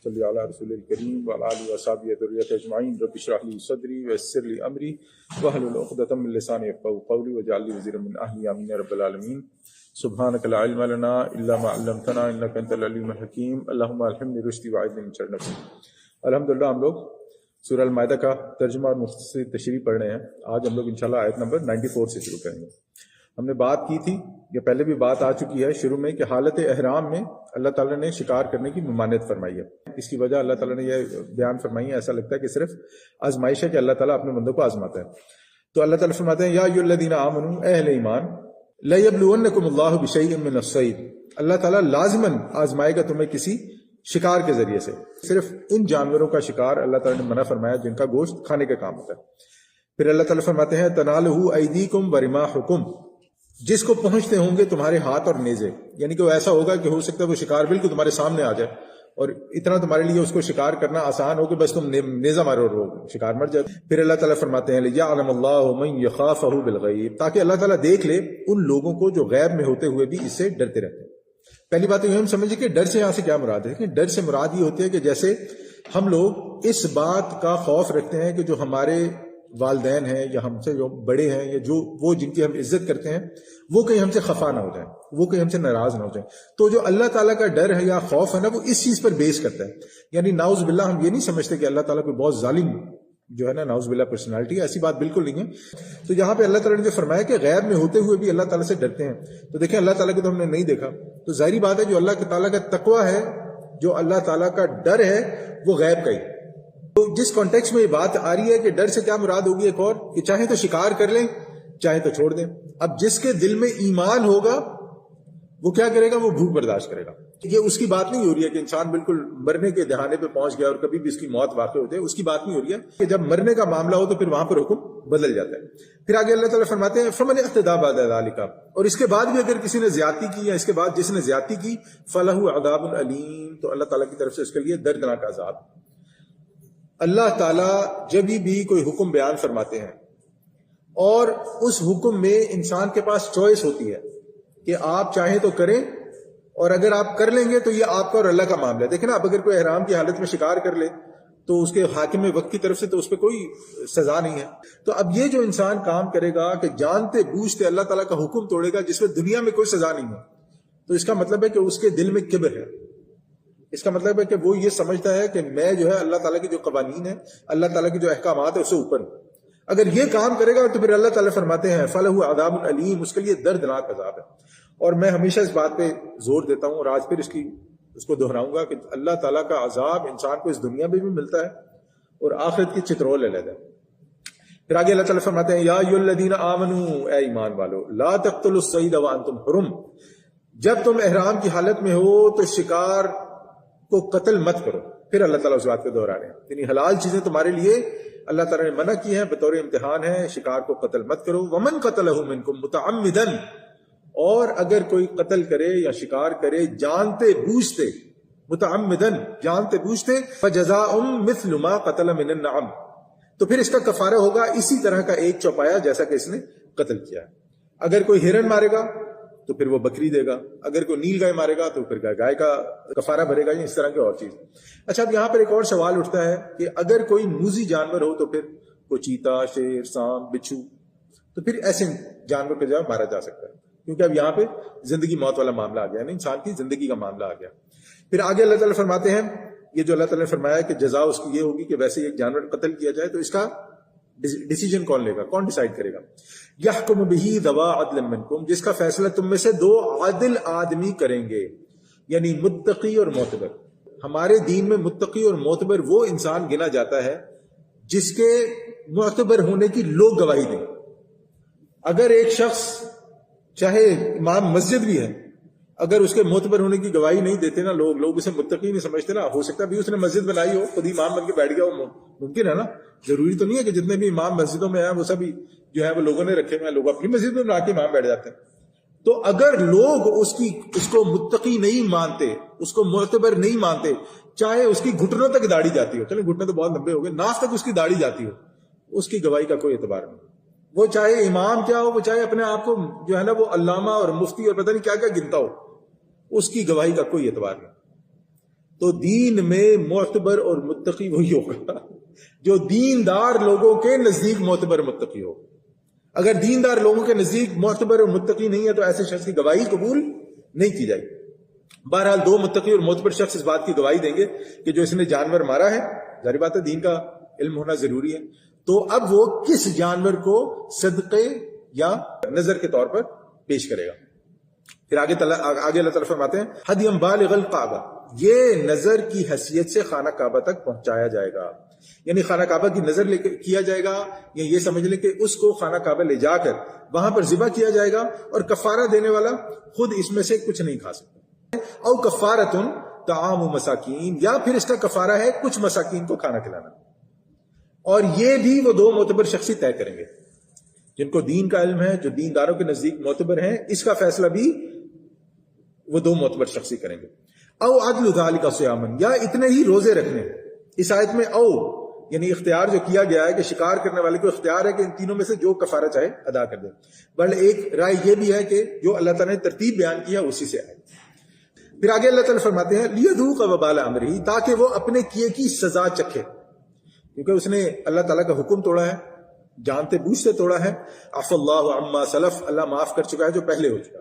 صلی علی رسول الکریم وعلی آلہ وصحبہ ذریۃ اجمعین رب اشرح لی صدری ویسر لی امری واحلل عقدۃ من لسانی یفقهوا قولی واجعل لی وزیرا من اہلی آمین یا رب العالمین سبحانک لا علم لنا الا ما علمتنا انک انت العلیم الحکیم اللہم الہمنی رشدی وعظنی من شر نفسی۔ الحمدللہ ہم لوگ سورہ المائدہ کا ترجمہ اور مختصر تشریح پڑھ رہے ہیں۔ آج ہم لوگ انشاءاللہ آیت نمبر 94 سے شروع کریں گے۔ ہم نے بات کی تھی، یا پہلے بھی بات آ چکی ہے شروع میں، کہ حالت احرام میں اللہ تعالیٰ نے شکار کرنے کی ممانعت فرمائی ہے۔ اس کی وجہ اللہ تعالیٰ نے یہ بیان فرمائی ہے، ایسا لگتا ہے کہ صرف آزمائش ہے کہ اللہ تعالیٰ اپنے بندوں کو آزماتا ہے۔ تو اللہ تعالیٰ فرماتے ہیں یا ایھا الذین آمنوا، اے اہل ایمان، لیبلونکم اللہ بشیء من الصید، اللہ تعالیٰ لازماً آزمائے گا تمہیں کسی شکار کے ذریعے سے۔ صرف ان جانوروں کا شکار اللہ تعالیٰ نے منع فرمایا جن کا گوشت کھانے کا کام ہوتا ہے۔ پھر اللہ تعالیٰ فرماتے ہیں تنالہ ایدیکم ورماحکم، جس کو پہنچتے ہوں گے تمہارے ہاتھ اور نیزے، یعنی کہ وہ ایسا ہوگا کہ ہو سکتا ہے وہ شکار بالکل تمہارے سامنے آ جائے اور اتنا تمہارے لیے اس کو شکار کرنا آسان ہو کہ بس تم نیزہ مارو اور وہ شکار مر جائے۔ پھر اللہ تعالیٰ فرماتے ہیں لیعلم اللہ من یخافہ بالغیب، تاکہ اللہ تعالیٰ دیکھ لے ان لوگوں کو جو غیب میں ہوتے ہوئے بھی اس سے ڈرتے رہتے ہیں۔ پہلی بات یہ ہم سمجھیں کہ ڈر سے یہاں سے کیا مراد ہے؟ کہ ڈر سے مراد یہ ہوتی ہے کہ جیسے ہم لوگ اس بات کا خوف رکھتے ہیں کہ جو ہمارے والدین ہیں یا ہم سے جو بڑے ہیں یا جو وہ جن کی ہم عزت کرتے ہیں وہ کہیں ہم سے خفا نہ ہو جائیں، وہ کہیں ہم سے ناراض نہ ہو جائیں۔ تو جو اللہ تعالیٰ کا ڈر ہے یا خوف ہے نا، وہ اس چیز پر بیس کرتا ہے۔ یعنی نعوذ باللہ ہم یہ نہیں سمجھتے کہ اللہ تعالیٰ کوئی بہت ظالم جو ہے نا نعوذ باللہ پرسنالٹی ہے، ایسی بات بالکل نہیں ہے۔ تو یہاں پہ اللہ تعالیٰ نے جو فرمایا کہ غیب میں ہوتے ہوئے بھی اللہ تعالیٰ سے ڈرتے ہیں، تو دیکھیں اللہ تعالیٰ کو تو ہم نے نہیں دیکھا، تو ظاہری بات ہے جو اللہ تعالیٰ کا تقویٰ ہے، جو اللہ تعالیٰ کا ڈر ہے، وہ غیب کا ہی۔ تو جس کانٹیکس میں یہ بات آ رہی ہے کہ ڈر سے کیا مراد ہوگی ایک اور، کہ چاہے تو شکار کر لیں چاہے تو چھوڑ دیں۔ اب جس کے دل میں ایمان ہوگا وہ کیا کرے گا؟ وہ بھوک برداشت کرے گا۔ یہ اس کی بات نہیں ہو رہی ہے کہ انسان بالکل مرنے کے دہانے پہ پہنچ گیا اور کبھی بھی اس کی موت واقع ہو جائے، اس کی بات نہیں ہو رہی ہے کہ جب مرنے کا معاملہ ہو تو پھر وہاں پر حکم بدل جاتا ہے۔ پھر آگے اللہ تعالیٰ فرماتے ہیں فمن اعتدی بعد ذلک، اور اس کے بعد بھی اگر کسی نے زیادتی کی یا اس کے بعد جس نے زیادتی کی فلہ عذاب علیم، تو اللہ تعالیٰ کی طرف سے اس کے لیے دردناک عذاب۔ اللہ تعالیٰ جب بھی کوئی حکم بیان فرماتے ہیں اور اس حکم میں انسان کے پاس چوائس ہوتی ہے کہ آپ چاہیں تو کریں، اور اگر آپ کر لیں گے تو یہ آپ کا اور اللہ کا معاملہ ہے۔ دیکھیں نا، اب اگر کوئی احرام کی حالت میں شکار کر لے تو اس کے حاکم وقت کی طرف سے تو اس پہ کوئی سزا نہیں ہے۔ تو اب یہ جو انسان کام کرے گا کہ جانتے بوجھتے اللہ تعالیٰ کا حکم توڑے گا جس میں دنیا میں کوئی سزا نہیں ہے، تو اس کا مطلب ہے کہ اس کے دل میں کبر ہے۔ اس کا مطلب ہے کہ وہ یہ سمجھتا ہے کہ میں جو ہے اللہ تعالیٰ کے جو قوانین ہیں، اللہ تعالیٰ کے جو احکامات ہیں اس سے اوپر ہوں۔ اگر یہ کام کرے گا تو پھر اللہ تعالیٰ فرماتے ہیں فَلَهُ عَذَابٌ عَلِيمٌ، اس کے لیے دردناک عذاب ہے۔ اور میں ہمیشہ اس بات پہ زور دیتا ہوں اور آج پھر اس کو دہراؤں گا کہ اللہ تعالیٰ کا عذاب انسان کو اس دنیا میں بھی ملتا ہے اور آخرت کی چترول علیحدہ ہے۔ پھر آگے اللہ تعالیٰ فرماتے ہیں یا ایھا الذین آمنوا، اے ایمان والو، لا تقتلوا الصید وانتم حرم، جب تم احرام کی حالت میں ہو تو شکار کو قتل مت کرو۔ پھر اللہ تعالیٰ اس بات کو دہرا رہے ہیں، یعنی حلال چیزیں تمہارے لیے اللہ تعالیٰ نے منع کی ہیں، بطور امتحان ہے، شکار کو قتل مت کرو۔ ومن قتلہ منکم متعمدا، اور اگر کوئی قتل کرے یا شکار کرے جانتے بوجھتے، متعمدا جانتے بوجھتے، فجزاء مثل ما قتل من النعم، تو پھر اس کا کفارہ ہوگا اسی طرح کا ایک چوپایا جیسا کہ اس نے قتل کیا ہے۔ اگر کوئی ہرن مارے گا تو پھر وہ بکری دے گا، اگر کوئی نیل گائے مارے گا تو پھر گائے کا کفارہ بھرے گا، یا اس طرح کی اور چیز۔ اچھا، اب یہاں پر ایک اور سوال اٹھتا ہے کہ اگر کوئی موذی جانور ہو تو پھر کوئی چیتا، شیر، سانپ، بچھو، تو پھر ایسے جانور کا جواب مارا جا سکتا ہے، کیونکہ اب یہاں پہ زندگی موت والا معاملہ آ گیا، انسان کی زندگی کا معاملہ آ گیا۔ پھر آگے اللہ تعالیٰ فرماتے ہیں، یہ جو اللہ تعالیٰ نے فرمایا کہ جزا اس کی یہ ہوگی کہ ویسے ایک جانور قتل کیا جائے، تو اس کا ڈیسیجن کون لے گا، کون ڈیسائیڈ کرے گا؟ یحکم بہ ذوا عدل منکم، جس کا فیصلہ تم میں سے دو عادل آدمی کریں گے، یعنی متقی اور معتبر۔ ہمارے دین میں متقی اور معتبر وہ انسان گنا جاتا ہے جس کے معتبر ہونے کی لوگ گواہی دیں۔ اگر ایک شخص چاہے امام مسجد بھی ہے، اگر اس کے معتبر ہونے کی گواہی نہیں دیتے نا لوگ اسے متقی نہیں سمجھتے نا، ہو سکتا بھی اس نے مسجد بنائی ہو، خود امام بن کے بیٹھ گیا ہو، ممکن ہے نا، ضروری تو نہیں ہے کہ جتنے بھی امام مسجدوں میں ہیں وہ سب جو ہے وہ لوگوں نے رکھے ہوئے ہیں، لوگ اپنی مسجد میں بنا کے امام بیٹھ جاتے ہیں۔ تو اگر لوگ اس کو متقی نہیں مانتے، اس کو معتبر نہیں مانتے، چاہے اس کی گھٹنوں تک داڑھی جاتی ہو، چلے گھٹنے تو بہت لمبے ہو گئے، ناف تک اس کی داڑھی جاتی ہو، اس کی گواہی کا کوئی اعتبار نہیں۔ وہ چاہے امام کیا ہو، وہ چاہے اپنے آپ کو جو ہے نا وہ علامہ اور مفتی اور پتہ نہیں کیا کیا گنتا ہو، اس کی گواہی کا کوئی اعتبار نہیں۔ تو دین میں معتبر اور متقی وہی ہوگا جو دیندار لوگوں کے نزدیک معتبر متقی ہو. اگر دیندار لوگوں کے نزدیک معتبر اور متقی نہیں ہے تو ایسے شخص کی گواہی قبول نہیں کی جائے گی. بہرحال دو متقی اور معتبر شخص اس بات کی گواہی دیں گے کہ جو اس نے جانور مارا ہے، ظاہر بات ہے دین کا علم ہونا ضروری ہے، تو اب وہ کس جانور کو صدقے یا نظر کے طور پر پیش کرے گا. پھر آگے اللہ تعالیٰ فرماتے ہیں ہدیم بالغ الکعبہ، یہ نظر کی حیثیت سے خانہ کعبہ تک پہنچایا جائے گا. یعنی خانہ کعبہ کی نظر لے کیا جائے گا، یا یہ سمجھ لیں کہ اس کو خانہ کعبہ لے جا کر وہاں پر ذبح کیا جائے گا، اور کفارہ دینے والا خود اس میں سے کچھ نہیں کھا سکتا. او کفارتن طعام مساکین، یا پھر اس کا کفارہ ہے کچھ مساکین کو کھانا کھلانا. اور یہ بھی وہ دو معتبر شخصی طے کریں گے جن کو دین کا علم ہے، جو دینداروں کے نزدیک معتبر ہیں. اس کا فیصلہ بھی وہ دو معتبر شخصی کریں گے. او عدل ذالک صیامن، یا اتنے ہی روزے رکھنے. اس آیت میں او یعنی اختیار جو کیا گیا ہے کہ شکار کرنے والے کو اختیار ہے کہ ان تینوں میں سے جو کفارہ چاہے ادا کر دے. بل ایک رائے یہ بھی ہے کہ جو اللہ تعالیٰ نے ترتیب بیان کی ہے اسی سے آئے. پھر آگے اللہ تعالیٰ فرماتے ہیں لیذوق وبال امرہ، تاکہ وہ اپنے کیے کی سزا چکھے، کیونکہ اس نے اللہ تعالیٰ کا حکم توڑا ہے، جانتے بوجھتے توڑا ہے. عفا اللہ عما سلف، اللہ معاف کر چکا ہے جو پہلے ہو چکا.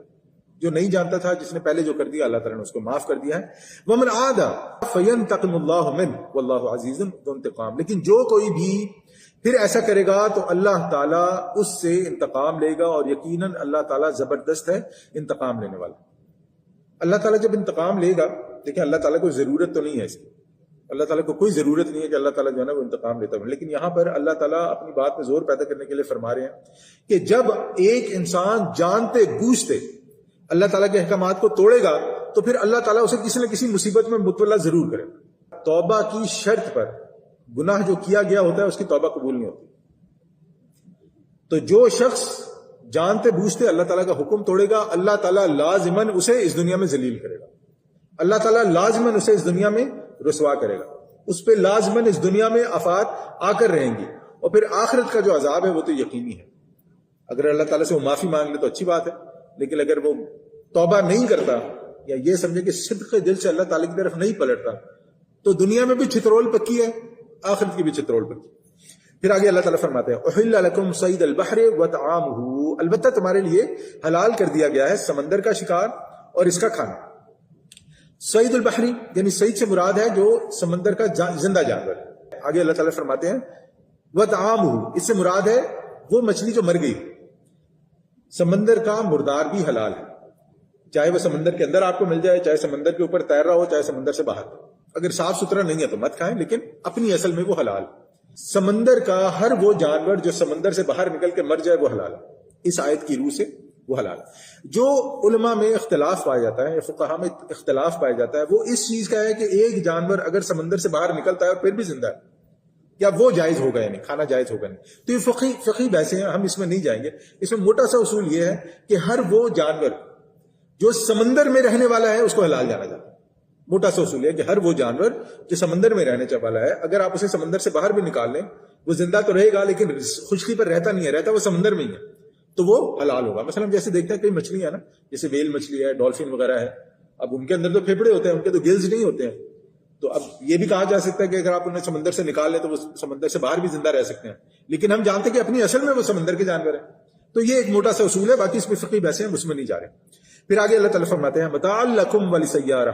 جو نہیں جانتا تھا، جس نے پہلے جو کر دیا اللہ تعالیٰ نے اس کو معاف کر دیا ہے. ومن عاد فینتقم اللہ منہ واللہ عزیز ذو انتقام، لیکن جو کوئی بھی پھر ایسا کرے گا تو اللہ تعالیٰ اس سے انتقام لے گا، اور یقیناً اللہ تعالیٰ زبردست ہے انتقام لینے والا. اللہ تعالیٰ جب انتقام لے گا، دیکھیں اللہ تعالیٰ کو ضرورت تو نہیں ہے اس کی، اللہ تعالیٰ کو کوئی ضرورت نہیں ہے کہ اللہ تعالیٰ جو ہے نا وہ انتقام لیتا ہے. لیکن یہاں پر اللہ تعالیٰ اپنی بات میں زور پیدا کرنے کے لیے فرما رہے ہیں کہ جب ایک انسان جانتے بوجھتے اللہ تعالیٰ کے احکامات کو توڑے گا تو پھر اللہ تعالیٰ اسے کسی نہ کسی مصیبت میں مبتلا ضرور کرے گا. توبہ کی شرط پر گناہ جو کیا گیا ہوتا ہے اس کی توبہ قبول نہیں ہوتی. تو جو شخص جانتے بوجھتے اللہ تعالیٰ کا حکم توڑے گا، اللہ تعالیٰ لازماً اسے اس دنیا میں ذلیل کرے گا، اللہ تعالیٰ لازماً اسے اس دنیا میں رسوا کرے گا، اس پہ لازماً اس دنیا میں آفات آ کر رہیں گی. اور پھر آخرت کا جو عذاب ہے وہ تو یقینی ہے. اگر اللہ تعالیٰ سے وہ معافی مانگ لے تو اچھی بات ہے، لیکن اگر وہ توبہ نہیں کرتا یا یہ سمجھے کہ صدق دل سے اللہ تعالیٰ کی طرف نہیں پلٹتا تو دنیا میں بھی چترول پکی ہے، آخرت کی بھی چترول پکی. پھر آگے اللہ تعالیٰ فرماتے ہیں احل لکم صید البحر وطعامہ، البتہ تمہارے لیے حلال کر دیا گیا ہے سمندر کا شکار اور اس کا کھانا. صید البحری یعنی صید سے مراد ہے جو سمندر کا زندہ جانور. آگے اللہ تعالیٰ فرماتے ہیں وطعامہ، اس سے مراد ہے وہ مچھلی جو مر گئی. سمندر کا مردار بھی حلال ہے، چاہے وہ سمندر کے اندر آپ کو مل جائے، چاہے سمندر کے اوپر تیر رہا ہو، چاہے سمندر سے باہر. اگر صاف ستھرا نہیں ہے تو مت کھائیں، لیکن اپنی اصل میں وہ حلال. سمندر کا ہر وہ جانور جو سمندر سے باہر نکل کے مر جائے وہ حلال ہے. اس آیت کی روح سے وہ حلال. جو علماء میں اختلاف پایا جاتا ہے یا فقہاء میں اختلاف پایا جاتا ہے وہ اس چیز کا ہے کہ ایک جانور اگر سمندر سے باہر نکلتا ہے اور پھر بھی زندہ ہے کیا وہ جائز ہوگا یا نہیں، کھانا جائز ہوگا نہیں. تو یہ فقہی بحثیں ہیں، ہم اس میں نہیں جائیں گے. اس میں موٹا سا اصول یہ ہے کہ ہر وہ جانور جو سمندر میں رہنے والا ہے اس کو حلال جانا جاتا ہے. موٹا سا اصول ہے کہ ہر وہ جانور جو سمندر میں رہنے والا ہے اگر آپ اسے سمندر سے باہر بھی نکال لیں وہ زندہ تو رہے گا لیکن خشکی پر رہتا نہیں ہے، رہتا وہ سمندر میں ہی ہے، تو وہ حلال ہوگا. مثلا جیسے دیکھتے ہیں کئی مچھلیاں ہیں نا، جیسے ویل مچھلی ہے، ڈولفن وغیرہ ہے، اب ان کے اندر تو پھیپھڑے ہوتے ہیں، ان کے تو گلز نہیں ہوتے ہیں. تو اب یہ بھی کہا جا سکتا ہے کہ اگر آپ انہیں سمندر سے نکال لیں تو وہ سمندر سے باہر بھی زندہ رہ سکتے ہیں، لیکن ہم جانتے ہیں کہ اپنی اصل میں وہ سمندر کے جانور ہیں. تو یہ ایک موٹا سا اصول ہے، باقی اس میں فقہی بحثیں ہیں، اس میں نہیں جا رہے. پھر آگے اللہ تعالیٰ فرماتے ہیں متاع لکم ولسیارہ،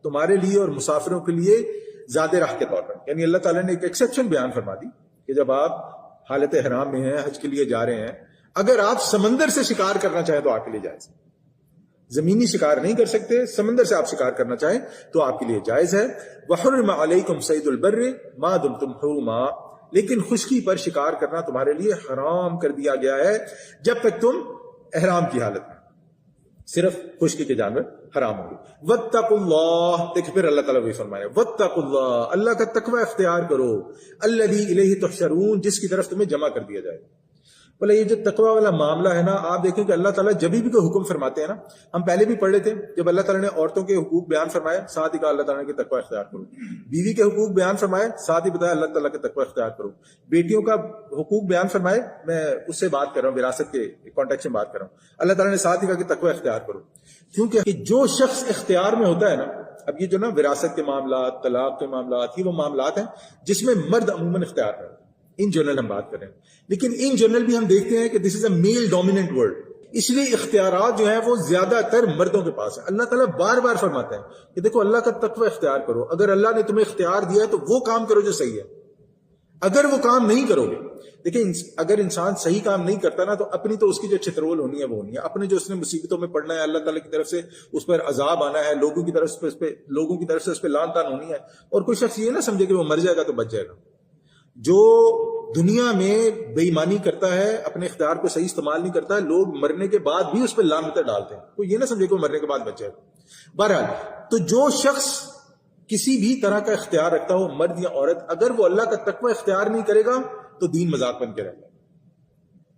تمہارے لیے اور مسافروں کے لیے زیادہ راہ کے طور پر. یعنی اللہ تعالیٰ نے ایک ایکسیپشن بیان فرما دی کہ جب آپ حالت احرام میں ہیں، حج کے لیے جا رہے ہیں، اگر آپ سمندر سے شکار کرنا چاہیں تو آپ کے لیے جائز ہے. زمینی شکار نہیں کر سکتے، سمندر سے آپ شکار کرنا چاہیں تو آپ کے لیے جائز ہے. وحرم علیکم صید البر ما دمتم حرما، لیکن خشکی پر شکار کرنا تمہارے لیے حرام کر دیا گیا ہے جب تک تم احرام کی حالت میں، صرف خشکی کے جانور حرام ہوں گے. واتقوا اللہ، دیکھ پھر اللہ تعالیٰ بھی فرمایا واتقوا اللہ، اللہ کا تقوی اختیار کرو، الذی الیہ تحشرون، جس کی طرف تمہیں جمع کر دیا جائے. بولے یہ جو تقوی والا معاملہ ہے نا، آپ دیکھیں کہ اللہ تعالیٰ جب بھی کوئی حکم فرماتے ہیں نا، ہم پہلے بھی پڑھ رہے تھے جب اللہ تعالیٰ نے عورتوں کے حقوق بیان فرمائے ساتھ ہی کہا اللہ تعالیٰ نے کہ تقوی اختیار کرو. بیوی کے حقوق بیان فرمائے ساتھ ہی بتایا اللہ تعالیٰ کے تقوی اختیار کرو. بیٹیوں کا حقوق بیان فرمائے، میں اس سے بات کر رہا ہوں، وراثت کے کانٹیکٹ میں بات کر رہا ہوں، اللہ تعالیٰ نے ساتھ ہی کہا کہ تقوی اختیار کرو. کیونکہ جو شخص اختیار میں ہوتا ہے نا اب یہ جو نا وراثت کے معاملات، طلاق کے معاملات، یہ وہ معاملات ہیں جس میں مرد عموماً اختیار کرتے ہیں. ان جنرل ہم بات کر رہے ہیں، لیکن ان جنرل بھی ہم دیکھتے ہیں کہ دس از اے میل ڈومیننٹ ورلڈ، اس لیے اختیارات جو ہیں وہ زیادہ تر مردوں کے پاس ہیں. اللہ تعالیٰ بار بار فرماتا ہے کہ دیکھو اللہ کا تقوی اختیار کرو. اگر اللہ نے تمہیں اختیار دیا ہے تو وہ کام کرو جو صحیح ہے. اگر وہ کام نہیں کرو گے، دیکھیں اگر انسان صحیح کام نہیں کرتا نا تو اپنی تو اس کی جو چترول ہونی ہے وہ ہونی ہے، اپنے جو اس نے مصیبتوں میں پڑنا ہے، اللہ تعالیٰ کی طرف سے اس پر عذاب آنا ہے، لوگوں کی طرف سے اس پہ لعن طعن ہونی ہے. اور کوئی شخص یہ نہ سمجھے کہ وہ مر جائے گا تو بچ جائے گا. جو دنیا میں بے ایمانی کرتا ہے، اپنے اختیار کو صحیح استعمال نہیں کرتا ہے، لوگ مرنے کے بعد بھی اس پہ لعنتیں ڈالتے ہیں. کوئی یہ نہ سمجھے کہ وہ مرنے کے بعد بچ جائے گا. بہرحال تو جو شخص کسی بھی طرح کا اختیار رکھتا ہو، مرد یا عورت، اگر وہ اللہ کا تقوی اختیار نہیں کرے گا تو دین مذاق بن کے رہے گا.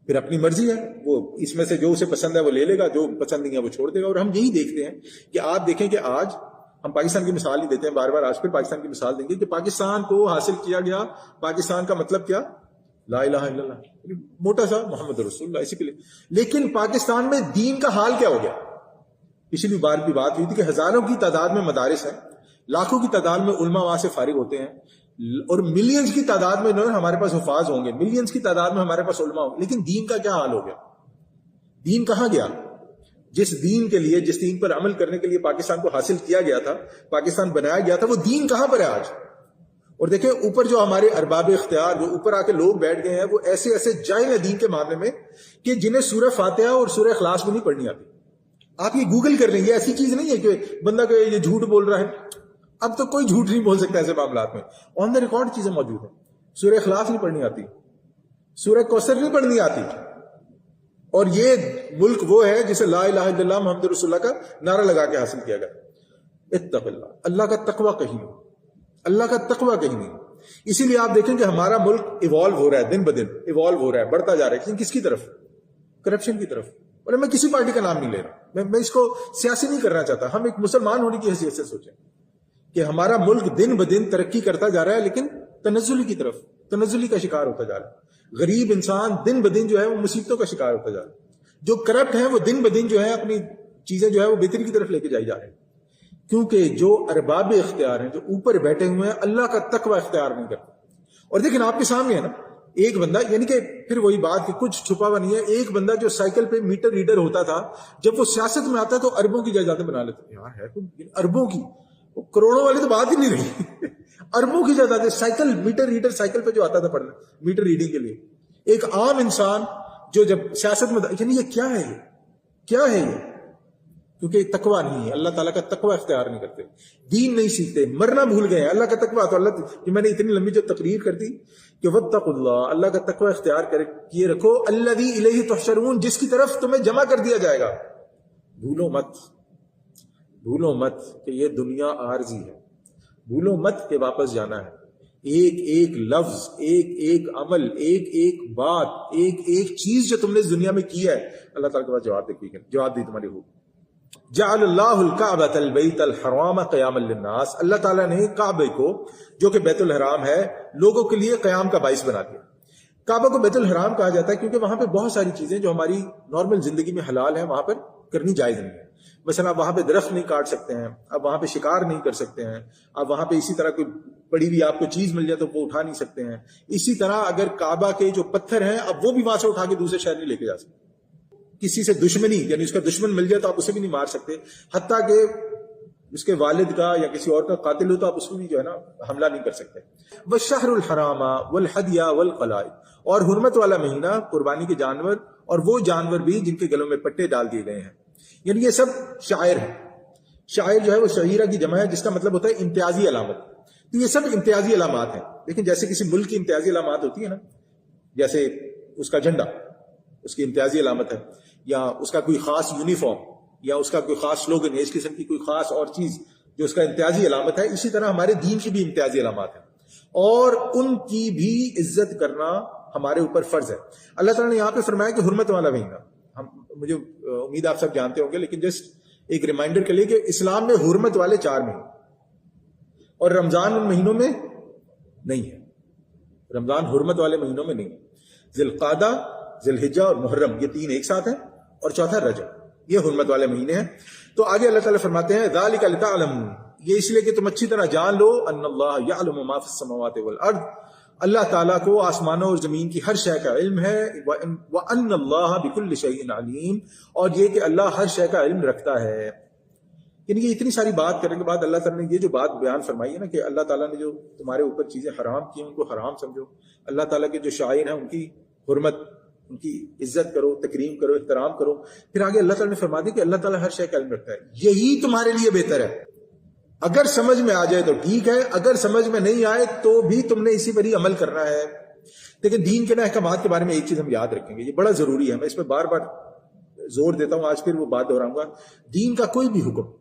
پھر اپنی مرضی ہے، وہ اس میں سے جو اسے پسند ہے وہ لے لے گا، جو پسند نہیں ہے وہ چھوڑ دے گا. اور ہم یہی دیکھتے ہیں کہ آپ دیکھیں کہ آج ہم پاکستان کی مثال ہی دیتے ہیں بار بار، آج پھر پاکستان کی مثال دیں گے کہ پاکستان کو حاصل کیا گیا. پاکستان کا مطلب کیا؟ لا الہ الا اللہ، موٹا سا محمد رسول اللہ، اسی کے لیے. لیکن پاکستان میں دین کا حال کیا ہو گیا؟ پچھلی بار کی بات ہوئی تھی کہ ہزاروں کی تعداد میں مدارس ہیں، لاکھوں کی تعداد میں علماء وہاں سے فارغ ہوتے ہیں، اور ملینز کی تعداد میں ہمارے پاس حفاظ ہوں گے، ملینز کی تعداد میں ہمارے پاس علماء ہوں گے. لیکن دین کا کیا حال ہو گیا؟ دین کہاں گیا؟ جس دین کے لیے، جس دین پر عمل کرنے کے لیے پاکستان کو حاصل کیا گیا تھا، پاکستان بنایا گیا تھا، وہ دین کہاں پر ہے آج؟ اور دیکھیں اوپر جو ہمارے ارباب اختیار جو اوپر آ کے لوگ بیٹھ گئے ہیں، وہ ایسے ایسے جاہل ہیں دین کے معاملے میں کہ جنہیں سورہ فاتحہ اور سورہ اخلاص بھی نہیں پڑھنی آتی. آپ یہ گوگل کر لیں، یہ ایسی چیز نہیں ہے کہ بندہ کہ یہ جھوٹ بول رہا ہے. اب تو کوئی جھوٹ نہیں بول سکتا ایسے معاملات میں. آن دا ریکارڈ چیزیں موجود ہیں. سورہ اخلاص نہیں پڑھنی آتی، سورہ کوثر نہیں پڑھنی آتی. اور یہ ملک وہ ہے جسے لا الہ الا اللہ محمد رسول اللہ کا نعرہ لگا کے حاصل کیا گیا. اتق اللہ، اللہ کا تقوی کہیں نہیں، اللہ کا تقوی کہیں نہیں. اسی لیے آپ دیکھیں کہ ہمارا ملک ایوالو ہو رہا ہے، دن بدن ایوالو ہو رہا ہے، بڑھتا جا رہا ہے. لیکن کس کی طرف؟ کرپشن کی طرف. اور میں کسی پارٹی کا نام نہیں لے رہا، میں اس کو سیاسی نہیں کرنا چاہتا. ہم ایک مسلمان ہونے کی حیثیت سے سوچیں کہ ہمارا ملک دن بدن ترقی کرتا جا رہا ہے، لیکن تنزلی کی طرف، تنزلی کا شکار ہوتا جا رہا ہے. غریب انسان دن بدن جو ہے وہ مصیبتوں کا شکار ہوتا جا رہا ہے. جو کرپٹ ہیں وہ دن بدن جو ہے اپنی چیزیں جو ہے وہ بہتری کی طرف لے کے جائی جا رہے ہیں. کیونکہ جو ارباب اختیار ہیں، جو اوپر بیٹھے ہوئے ہیں، اللہ کا تقوی اختیار نہیں کرتے. اور دیکھیں آپ کے سامنے ہے نا ایک بندہ، یعنی کہ پھر وہی بات کہ کچھ چھپا ہوا نہیں ہے. ایک بندہ جو سائیکل پہ میٹر ریڈر ہوتا تھا، جب وہ سیاست میں آتا ہے تو اربوں کی جائیدادیں بنا لیتا. یار ہے اربوں کی، کروڑوں والی تو بات ہی نہیں رہی. اربوں کی جائیدادیں، سائیکل میٹر ریڈر سائیکل پہ جو آتا تھا پڑھنا میٹر ریڈنگ کے لیے، ایک عام انسان جو جب سیاست میں، یعنی یہ کیا ہے؟ یہ کیا ہے؟ یہ کیونکہ تقوی نہیں ہے، اللہ تعالیٰ کا تقوی اختیار نہیں کرتے، دین نہیں سیکھتے، مرنا بھول گئے ہیں. اللہ کا تقوی تو اللہ کہ میں نے اتنی لمبی جو تقریر کر دی کہ واتقوا اللہ، اللہ کا تقوی اختیار کیے رکھو، الذی الیہ تحشرون، جس کی طرف تمہیں جمع کر دیا جائے گا. بھولو مت، بھولو مت کہ یہ دنیا عارضی ہے. بھولو مت کہ واپس جانا ہے. ایک ایک لفظ، ایک ایک عمل، ایک ایک بات، ایک ایک چیز جو تم نے اس دنیا میں کی ہے، اللہ تعالیٰ کے پاس جواب دی تمہاری ہو. جعل اللہ الکعبۃ البیت الحرام قیاما للناس، اللہ تعالیٰ نے کعبے کو جو کہ بیت الحرام ہے لوگوں کے لیے قیام کا باعث بنا دیا. کعبہ کو بیت الحرام کہا جاتا ہے کیونکہ وہاں پہ بہت ساری چیزیں جو ہماری نارمل زندگی میں حلال ہیں وہاں پر کرنی جائز نہیں ہے. مثلا آپ وہاں پہ درخت نہیں کاٹ سکتے ہیں، آپ وہاں پہ شکار نہیں کر سکتے ہیں، آپ وہاں پہ اسی طرح کوئی پڑی ہوئی آپ کو چیز مل جائے تو وہ اٹھا نہیں سکتے ہیں. اسی طرح اگر کعبہ کے جو پتھر ہیں اب وہ بھی وہاں سے اٹھا کے دوسرے شہر نہیں لے کے جا سکتے. کسی سے دشمنی، یعنی اس کا دشمن مل جائے تو آپ اسے بھی نہیں مار سکتے، حتیٰ کہ اس کے والد کا یا کسی اور کا قاتل ہو تو آپ اس کو بھی جو ہے نا حملہ نہیں کر سکتے. والشہر الحرام والہدی والقلائد، اور حرمت والا مہینہ، قربانی کے جانور، اور وہ جانور بھی جن کے گلوں میں پٹے ڈال دیے گئے ہیں. یعنی یہ سب شاعر ہیں. شاعر جو ہے وہ شعیرہ کی جمع ہے جس کا مطلب ہوتا ہے امتیازی علامت. تو یہ سب امتیازی علامات ہیں. لیکن جیسے کسی ملک کی امتیازی علامات ہوتی ہے نا، جیسے اس کا جھنڈا اس کی امتیازی علامت ہے، یا اس کا کوئی خاص یونیفارم، یا اس کا کوئی خاص سلوگن ہے، اس قسم کی کوئی خاص اور چیز جو اس کا امتیازی علامت ہے. اسی طرح ہمارے دین کی بھی امتیازی علامات ہیں اور ان کی بھی عزت کرنا ہمارے اوپر فرض ہے. اللہ تعالیٰ نے یہاں پہ فرمایا کہ حرمت والا مہینہ، مجھے امید آپ سب جانتے ہوں گے لیکن جسٹ ایک ریمائنڈر کے لیے کہ اسلام میں حرمت والے 4 مہینے، اور رمضان ان مہینوں میں نہیں ہے. رمضان حرمت والے مہینوں میں نہیں ہے. ذی القعدہ، ذی الحجہ اور محرم، یہ 3 ایک ساتھ ہیں، اور چوتھا رجب، یہ حرمت والے مہینے ہیں. تو آگے اللہ تعالیٰ فرماتے ہیں ذالک لتعلموا، یہ اس لیے کہ تم اچھی طرح جان لو ان اللہ یعلم ما فی السماوات والارض، اللہ تعالیٰ کو آسمانوں اور زمین کی ہر شے کا علم ہے، وَأَنَّ اللَّهَ بِكُلِّ شَيْءٍ عَلِيمٌ، اور یہ کہ اللہ ہر شے کا علم رکھتا ہے۔ یعنی یہ اتنی ساری بات کرنے کے بعد اللہ تعالیٰ نے یہ جو بات بیان فرمائی ہے نا کہ اللہ تعالیٰ نے جو تمہارے اوپر چیزیں حرام کی ہیں ان کو حرام سمجھو، اللہ تعالیٰ کے جو شاعر ہیں ان کی حرمت، ان کی عزت کرو، تکریم کرو، احترام کرو۔ پھر آگے اللہ تعالیٰ نے فرما دی کہ اللہ تعالیٰ ہر شے کا علم رکھتا ہے، یہی تمہارے لیے بہتر ہے۔ اگر سمجھ میں آ جائے تو ٹھیک ہے، اگر سمجھ میں نہیں آئے تو بھی تم نے اسی پر ہی عمل کرنا ہے۔ لیکن دین کے احکامات کے بارے میں ایک چیز ہم یاد رکھیں گے، یہ بڑا ضروری ہے، میں اس پہ بار بار زور دیتا ہوں، آج پھر وہ بات دہراؤں گا۔ دین کا کوئی بھی حکم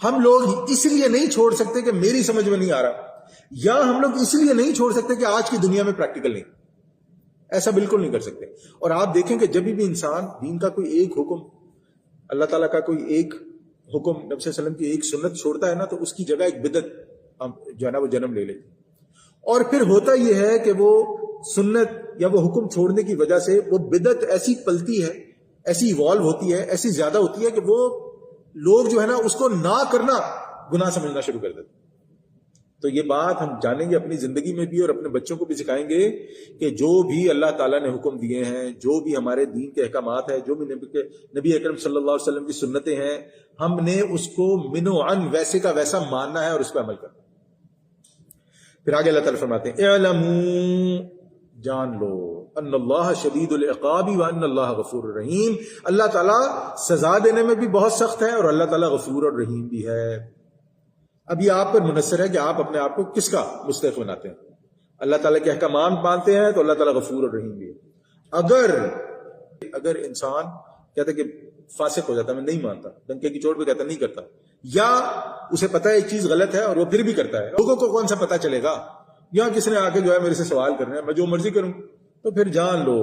ہم لوگ اس لیے نہیں چھوڑ سکتے کہ میری سمجھ میں نہیں آ رہا، یا ہم لوگ اس لیے نہیں چھوڑ سکتے کہ آج کی دنیا میں پریکٹیکل نہیں، ایسا بالکل نہیں کر سکتے۔ اور آپ دیکھیں کہ جب بھی انسان دین کا کوئی ایک حکم، اللہ تعالیٰ کا کوئی ایک حکم، نبی صلی اللہ علیہ وسلم کی ایک سنت چھوڑتا ہے نا، تو اس کی جگہ ایک بدعت جو ہے نا وہ جنم لے لیتی۔ اور پھر ہوتا یہ ہے کہ وہ سنت یا وہ حکم چھوڑنے کی وجہ سے وہ بدعت ایسی پلتی ہے، ایسی ایوالو ہوتی ہے، ایسی زیادہ ہوتی ہے کہ وہ لوگ جو ہے نا اس کو نہ کرنا گناہ سمجھنا شروع کر دیتے۔ تو یہ بات ہم جانیں گے اپنی زندگی میں بھی، اور اپنے بچوں کو بھی سکھائیں گے کہ جو بھی اللہ تعالیٰ نے حکم دیے ہیں، جو بھی ہمارے دین کے احکامات ہیں، جو بھی نبی اکرم صلی اللہ علیہ وسلم کی سنتیں ہیں، ہم نے اس کو من و عن ویسے کا ویسا ماننا ہے اور اس پہ عمل کرنا ہے۔ پھر آگے اللہ تعالیٰ فرماتے ہیں اعلموا، جان لو، ان اللہ شدید العقاب وان اللہ غفور الرحیم، اللہ تعالیٰ سزا دینے میں بھی بہت سخت ہے اور اللہ تعالیٰ غفور اور رحیم بھی ہے۔ اب یہ آپ پر منحصر ہے کہ آپ اپنے آپ کو کس کا مستحق بناتے ہیں۔ اللہ تعالیٰ کے احکامات مانتے ہیں تو اللہ تعالیٰ غفور اور رحیم بھی ہے۔ اگر انسان کہتا ہے کہ فاسق ہو جاتا ہے، میں نہیں مانتا، ڈنکے کی چوٹ پہ کہتا نہیں کرتا، یا اسے پتا ہے ایک چیز غلط ہے اور وہ پھر بھی کرتا ہے، لوگوں کو کون سا پتا چلے گا؟ یا کس نے آ کے جو ہے میرے سے سوال کرنا ہے، میں جو مرضی کروں، تو پھر جان لو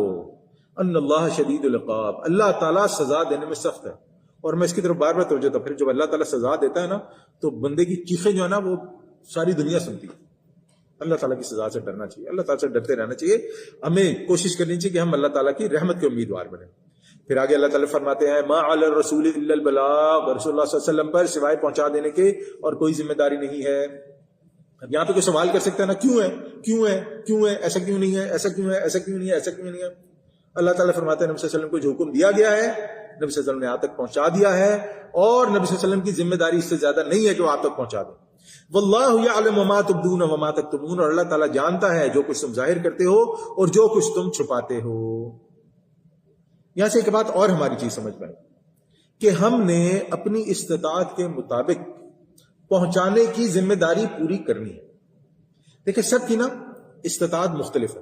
ان اللہ شدید العقاب، اللہ تعالیٰ سزا دینے میں سخت ہے۔ اور میں اس کی طرف بار بار توجہ دیتا ہوں، پھر جب اللہ تعالیٰ سزا دیتا ہے نا تو بندے کی چیخیں جو ہے نا وہ ساری دنیا سنتی ہے۔ اللہ تعالیٰ کی سزا سے ڈرنا چاہیے، اللہ تعالیٰ سے ڈرتے رہنا چاہیے، ہمیں کوشش کرنی چاہیے کہ ہم اللہ تعالیٰ کی رحمت کے امیدوار بنیں۔ پھر آگے اللہ تعالیٰ فرماتے ہیں ما علی الرسول الا البلاغ، رسول اللہ صلی اللہ علیہ وسلم پر سوائے پہنچا دینے کے اور کوئی ذمہ داری نہیں ہے۔ اب یہاں پہ کوئی سوال کر سکتا ہے نا، کیوں ہے کیوں ہے کیوں ہے، ایسا کیوں نہیں ہے، ایسا کیوں ہے، ایسا کیوں نہیں ہے، ایسا کیوں نہیں ہے؟ اللہ تعالیٰ فرماتے ہیں نبی صلی اللہ علیہ وسلم کو جو حکم دیا گیا ہے نبی صلی اللہ علیہ وسلم نے آپ تک پہنچا دیا ہے، اور نبی صلی اللہ علیہ وسلم کی ذمہ داری اس سے زیادہ نہیں ہے کہ وہ آپ تک پہنچا دیں۔ واللہ یعلم ما تبدون وما تکتمون، اور اللہ تعالیٰ جانتا ہے جو کچھ تم ظاہر کرتے ہو اور جو کچھ تم چھپاتے ہو۔ یہاں سے ایک بات اور ہماری چیز سمجھ میں آئی کہ ہم نے اپنی استطاعت کے مطابق پہنچانے کی ذمہ داری پوری کرنی ہے۔ دیکھیں سب کی نا استطاعت مختلف ہے،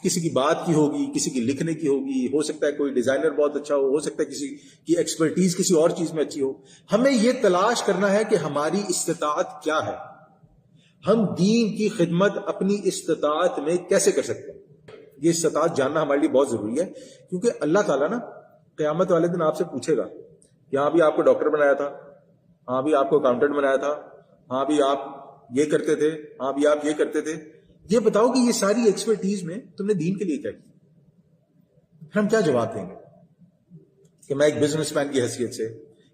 کسی کی بات کی ہوگی، کسی کی لکھنے کی ہوگی، ہو سکتا ہے کوئی ڈیزائنر بہت اچھا ہو سکتا ہے کسی کی ایکسپرٹیز کسی اور چیز میں اچھی ہو۔ ہمیں یہ تلاش کرنا ہے کہ ہماری استطاعت کیا ہے، ہم دین کی خدمت اپنی استطاعت میں کیسے کر سکتے ہیں۔ یہ استطاعت جاننا ہمارے لیے بہت ضروری ہے، کیونکہ اللہ تعالیٰ نا قیامت والے دن آپ سے پوچھے گا، یہاں بھی آپ کو ڈاکٹر بنایا تھا، ہاں بھی آپ کو اکاؤنٹنٹ بنایا تھا، ہاں بھی آپ یہ کرتے تھے، ہاں بھی آپ یہ کرتے تھے، یہ بتاؤ کہ یہ ساری ایکسپرٹیز میں تم نے دین کے لیے کیا کیا؟ ہم کیا جواب دیں گے کہ میں ایک بزنس مین کی حیثیت سے،